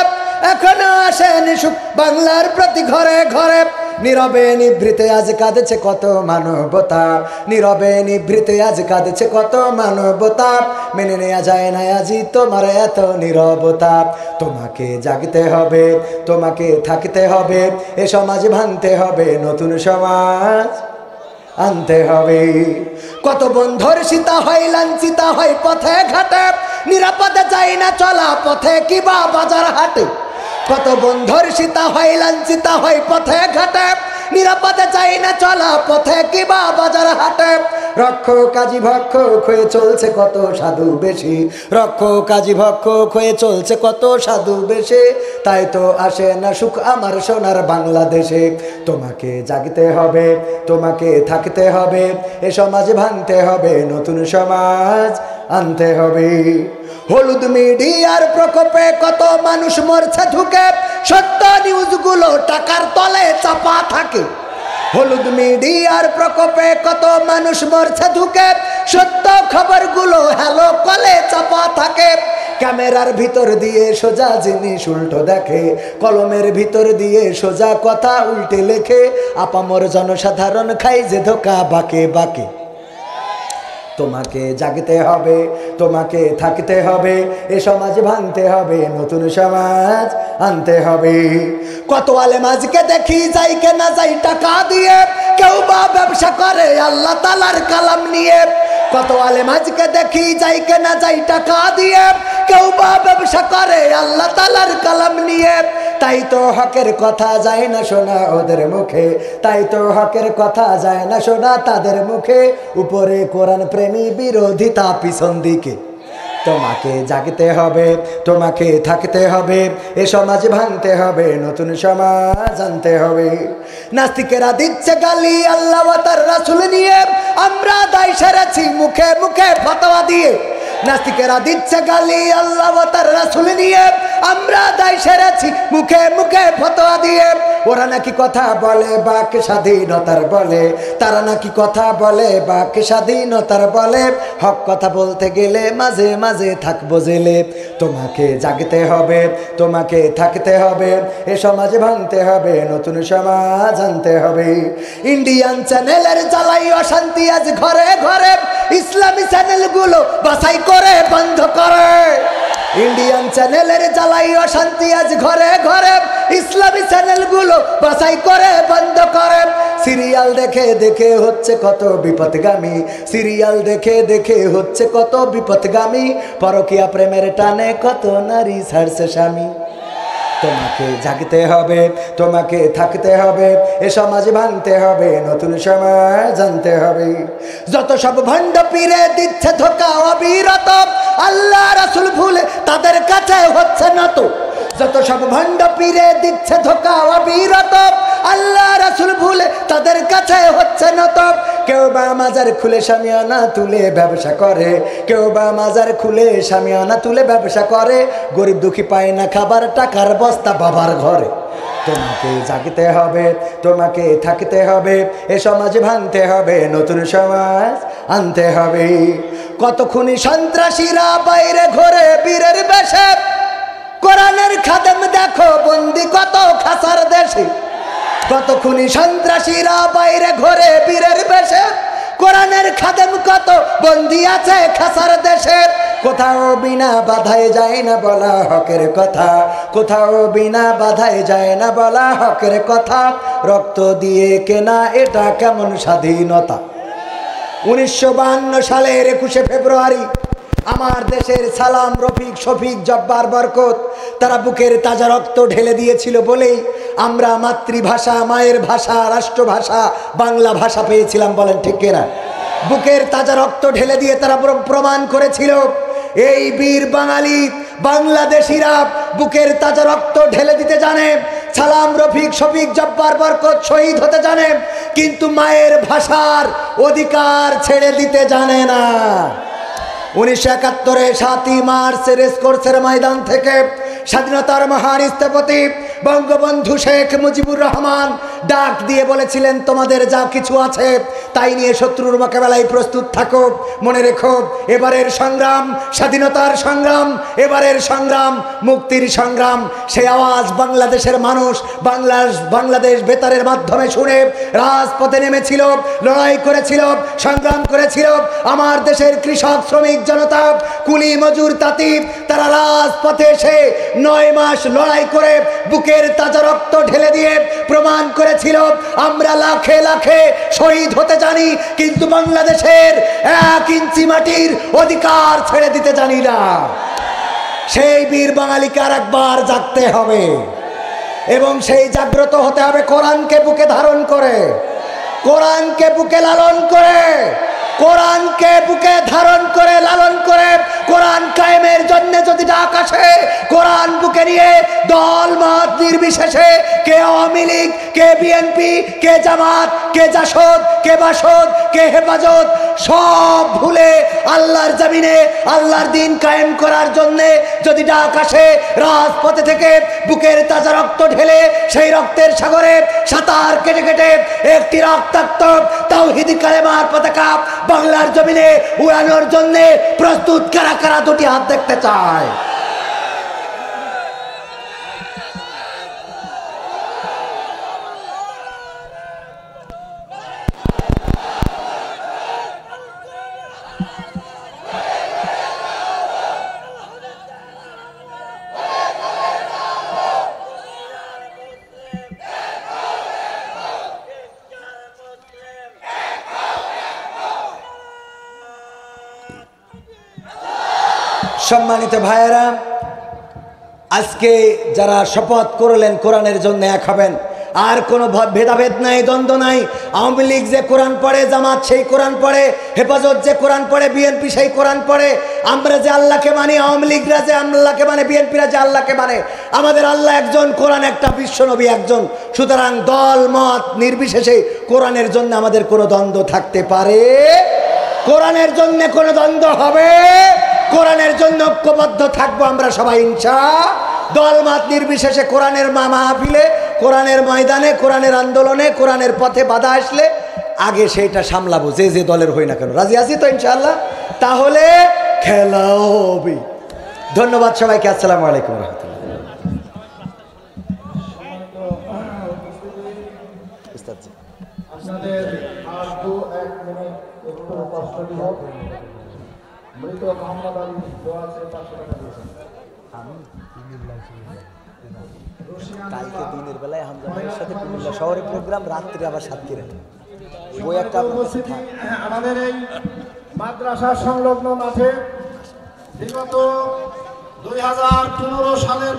এখনো আসেনি সুখ বাংলার প্রতি ঘরে ঘরে। নীরবে নিভৃতে আজ কাঁদেছে কত মানবতা, নীরবে নিভৃতে আজ কাঁদেছে কত মানবতা। মেনে নেওয়া যায় না আজি তোমার এত নীরবতা। তোমাকে জাগতে হবে, তোমাকে থাকতে হবে, এ সমাজ ভাঙতে হবে, নতুন সমাজ আনতে হবে। কত বন্ধুর সীতা হয় লাঞ্ছিতা হয় পথে ঘাটে, নিরাপদে যায় না চলা পথে কিবা বাজার হাটে। কত বন্ধুর সীতা হয় লাঞ্ছিতা হয় পথে ঘাটে, নিরাপদে যায় না চলা পথে কিবা বাজার হাটে। রক্ষ কাজী ভক্ষক হয়ে চলছে কত সাধু বেশি, রক্ষ কাজী ভক্ষক হয়ে চলছে কত সাধু বেশে। তাই তো আসে না সুখ আমার সোনার বাংলাদেশে। তোমাকে জাগতে হবে, তোমাকে থাকতে হবে, এ সমাজ ভাঙতে হবে, নতুন সমাজ আনতে হবে। হলুদ মিডিয়ার প্রকোপে কত মানুষ মরছে ঢুকে, সত্য নিউজগুলো টাকার তলে চাপা থাকে। হলুদ মিডিয়ার প্রকোপে কত মানুষ মরছে ঢুকে, সত্য খবরগুলো হ্যালো কলে চাপা থাকে। ক্যামেরার ভিতর দিয়ে সোজা জিনিস উল্টো দেখে, কলমের ভিতর দিয়ে সোজা কথা উল্টে লেখে। আপামর জনসাধারণ খাই যে ধোকা বাকে বাকে। তোমাকে জাগতে হবে, তোমাকে থাকতে হবে, এ সমাজ ভাঙতে হবে, নতুন সমাজ আনতে হবে। কত আলেম আজকে দেখি যাই কে না যাই টাকা দিয়ে, কেউ বা ব্যবসা করে আল্লাহ তাআলার কালাম নিয়ে। কত আলেম আজকে দেখি যাই কে না যাই টাকা দিয়ে, কেউ বা ব্যবসা করে আল্লাহ তাআলার কালাম নিয়ে। তাই তো হকের কথা যায় না শোনা ওদের মুখে, তাই তো হকের কথা যায় না শোনা তাদের মুখে। উপরে কোরআন প্রেমী বিরোধিতা পিছন দিকে। তোমাকে জাগতে হবে, তোমাকে থাকতে হবে, এ সমাজ ভাঙতে হবে, নতুন সমাজ আনতে হবে। নাস্তিকেরা দিচ্ছে গালি আল্লাহ ও তার রাসূল নিয়ে, আমরা দায় সেরেছি মুখে মুখে ফতোয়া দিয়ে। নাস্তিকেরা দিচ্ছে গালি আল্লাহ ও তার রাসূল নিয়ে, আমরা দায় সেরেছি মুখে মুখে ফতোয়া দিয়ে। ওরা নাকি কথা বলে বাক স্বাধীনতার বলে, তারা নাকি কথা বলে বাক স্বাধীনতার বলে। হক কথা বলতে গেলে মাঝে মাঝে থাকবো জেলে। তোমাকে জাগতে হবে, তোমাকে থাকতে হবে, এ সমাজ ভাঙতে হবে, নতুন সমাজ আনতে হবে। ইন্ডিয়ান চ্যানেলের জ্বালাই অশান্তি আজ ঘরে ঘরে, ইসলামী চ্যানেলগুলো বাছাই করে বন্ধ করে। ইন্ডিয়ান চ্যানেলের জ্বালাই অশান্তি আজ ঘরে ঘরে, ইসলামী চ্যানেলগুলো বাছাই করে বন্ধ করে। সিরিয়াল দেখে দেখে হচ্ছে কত বিপদগামী, সিরিয়াল দেখে দেখে হচ্ছে কত বিপদগামী। পরকীয়া প্রেমের টানে কত নারী ছাড়ছে স্বামী। তোমাকে জাগতে হবে, তোমাকে থাকতে হবে, এ সমাজ ভাঙতে হবে, নতুন সমাজ আনতে হবে। যত সব ভণ্ড পীরে দিচ্ছে ধোঁকা অবিরত, আল্লাহ রাসূল ভুলে তাদের কাছে হচ্ছে না তো। যত সব ভণ্ড পীরে দিচ্ছে ধোঁকা অবিরত, আল্লাহ রাসূল ভুলে তাদের কাছে হচ্ছে না তো। কেউ বা মাজার খুলে শামিয়ানা তুলে ব্যবসা করে, কেউ বা মাজার খুলে শামিয়ানা তুলে ব্যবসা করে। গরিব দুঃখী পায় না খাবার, টাকার বস্তা বাবার ঘরে। তোমাকে জাগতে হবে, তোমাকে থাকতে হবে, এ সমাজ ভাঙতে হবে, নতুন সমাজ আনতে হবে। কত খুনি সন্ত্রাসীরা বাইরে ঘোরে বীরের বেশে, কোরআনের খাদেম দেখো বন্দি কত খাসার দেশে। কত খুনি সন্ত্রাসীরা বাইরে ঘোরে বীরের বেশে, কোরআনের খাদেম কত বন্দি আছে খাসার দেশে। কোথাও বিনা বাধায় যায় না বলা হকের কথা, কোথাও বিনা বাধায় যায় না বলা হকের কথা। রক্ত দিয়ে কেনা এটা কেমন স্বাধীনতা। 1952 সালের 21শে ফেব্রুয়ারি আমার দেশের সালাম, রফিক, শফিক, জব্বার, বরকত তারা বুকের তাজা রক্ত ঢেলে দিয়েছিল বলেই আমরা মাতৃভাষা, মায়ের ভাষা, রাষ্ট্রভাষা বাংলা ভাষা পেয়েছিলাম। বলেন ঠিক কিনা? বুকের তাজা রক্ত ঢেলে দিয়ে তারা প্রমাণ করেছিল এই বীর বাঙালি বাংলাদেশিরা বুকের তাজা রক্ত ঢেলে দিতে জানে, সালাম, রফিক, শফিক, জব্বার, বরকত শহীদ হতে জানে, কিন্তু মায়ের ভাষার অধিকার ছেড়ে দিতে জানে না। 1971 7ই মার্চ রেসকোর্সের ময়দান থেকে স্বাধীনতার মহান স্থপতি বঙ্গবন্ধু শেখ মুজিবুর রহমান ডাক দিয়ে বলেছিলেন, তোমাদের যা কিছু আছে তাই নিয়ে শত্রুর মোকাবেলায় প্রস্তুত থাকো। মনে রেখো, এবারের সংগ্রাম স্বাধীনতার সংগ্রাম, এবারের সংগ্রাম মুক্তির সংগ্রাম। সেই আওয়াজ বাংলাদেশের মানুষ বাংলাদেশ বেতারের মাধ্যমে শুনে রাজপথে নেমেছিল, লড়াই করেছিল, সংগ্রাম করেছিল। আমার দেশের কৃষক, শ্রমিক জনতা, কুলি, মজুর, তাঁতি, তারা রাজপথে এসে 9 মাস লড়াই করে বুকের তাজা রক্ত ঢেলে দিয়ে প্রমাণ করেছিল, আমরা লাখে লাখে শহীদ হতে জানি, কিন্তু বাংলাদেশের 1 ইঞ্চি মাটির অধিকার ছেড়ে দিতে জানি না। সেই বীর বাঙালিকে আর একবার জাগতে হবে এবং সেই জাগ্রত হতে হবে কোরআনকে বুকে ধারণ করে, কোরআনকে বুকে লালন করে, কোরআনকে বুকে ধারণ করে লালন করে কোরআন কায়েমের জন্য যদি ডাক আসে, কোরআন বুকে নিয়ে দল মত নির্বিশেষে, কে আওয়ামী লীগ, কে বিএনপি, কে জামাত, কে জাসদ, কে বাসদ, কে হেফাজত, সব ভুলে আল্লাহর জমিনে আল্লাহর দিন কায়েম করার জন্য যদি ডাক আসে, রাজপথে থেকে বুকের তাজা রক্ত ঢেলে সেই রক্তের সাগরে সাঁতার কেটে কেটে একটি রক্তাক্ত তাওহীদি কালেমার পতাকা বাংলার জমিনে উড়ানোর জন্য প্রস্তুত কারা কারা দুটি হাত দেখতে চায়। সম্মানিত ভাইয়েরা, আজকে যারা শপথ করলেন কোরআনের জন্য এক হবেন, আর কোনো ভেদাভেদ নাই, দ্বন্দ্ব নাই। আওয়ামী লীগ যে কোরআন পড়ে, জামাত সেই কোরআন পড়ে, হেফাজত যে কোরআন পড়ে, বিএনপি সেই কোরআন পড়ে, আমরা যে আল্লাহকে মানি, আওয়ামী লীগরা যে আল্লাহকে মানে, বিএনপিরা যে আল্লাহকে মানে, আমাদের আল্লাহ একজন, কোরআন একটা, বিশ্বনবী একজন। সুতরাং দল মত নির্বিশেষে কোরআনের জন্য আমাদের কোনো দ্বন্দ্ব থাকতে পারে? কোরআনের জন্য কোনো দ্বন্দ্ব হবে? কোরআনের জন্য ঐক্যবদ্ধ থাকবো আমরা সবাই ইনশাআল্লাহ। দলমত নির্বিশেষে কোরআনের মাহফিলে, কোরআনের ময়দানে, কোরআনের আন্দোলনে, কোরআনের পথে বাধা আসলে আগে সেইটা সামলাবো, যে যে দলের হই না কেন। রাজি আছি তো ইনশাআল্লাহ? তাহলে খেলা হবে। ধন্যবাদ সবাইকে। আসসালামু আলাইকুম রহমতুল্লাহ। আপনাদের আর 2-1 মিনিট একটু কষ্ট দিব। মৃত মোহাম্মদ আলী দোয়া আছে 500 টাকা দিয়েছেন। কালকে দিনের বেলায় হামজা ভাইয়ের সাথে কুমিল্লা শহরে প্রোগ্রাম, রাত্রে আবার সাতক্ষীরা। ওই একটা আমাদের এই মাদ্রাসা সংলগ্ন মাঠে বিগত 2015 সালের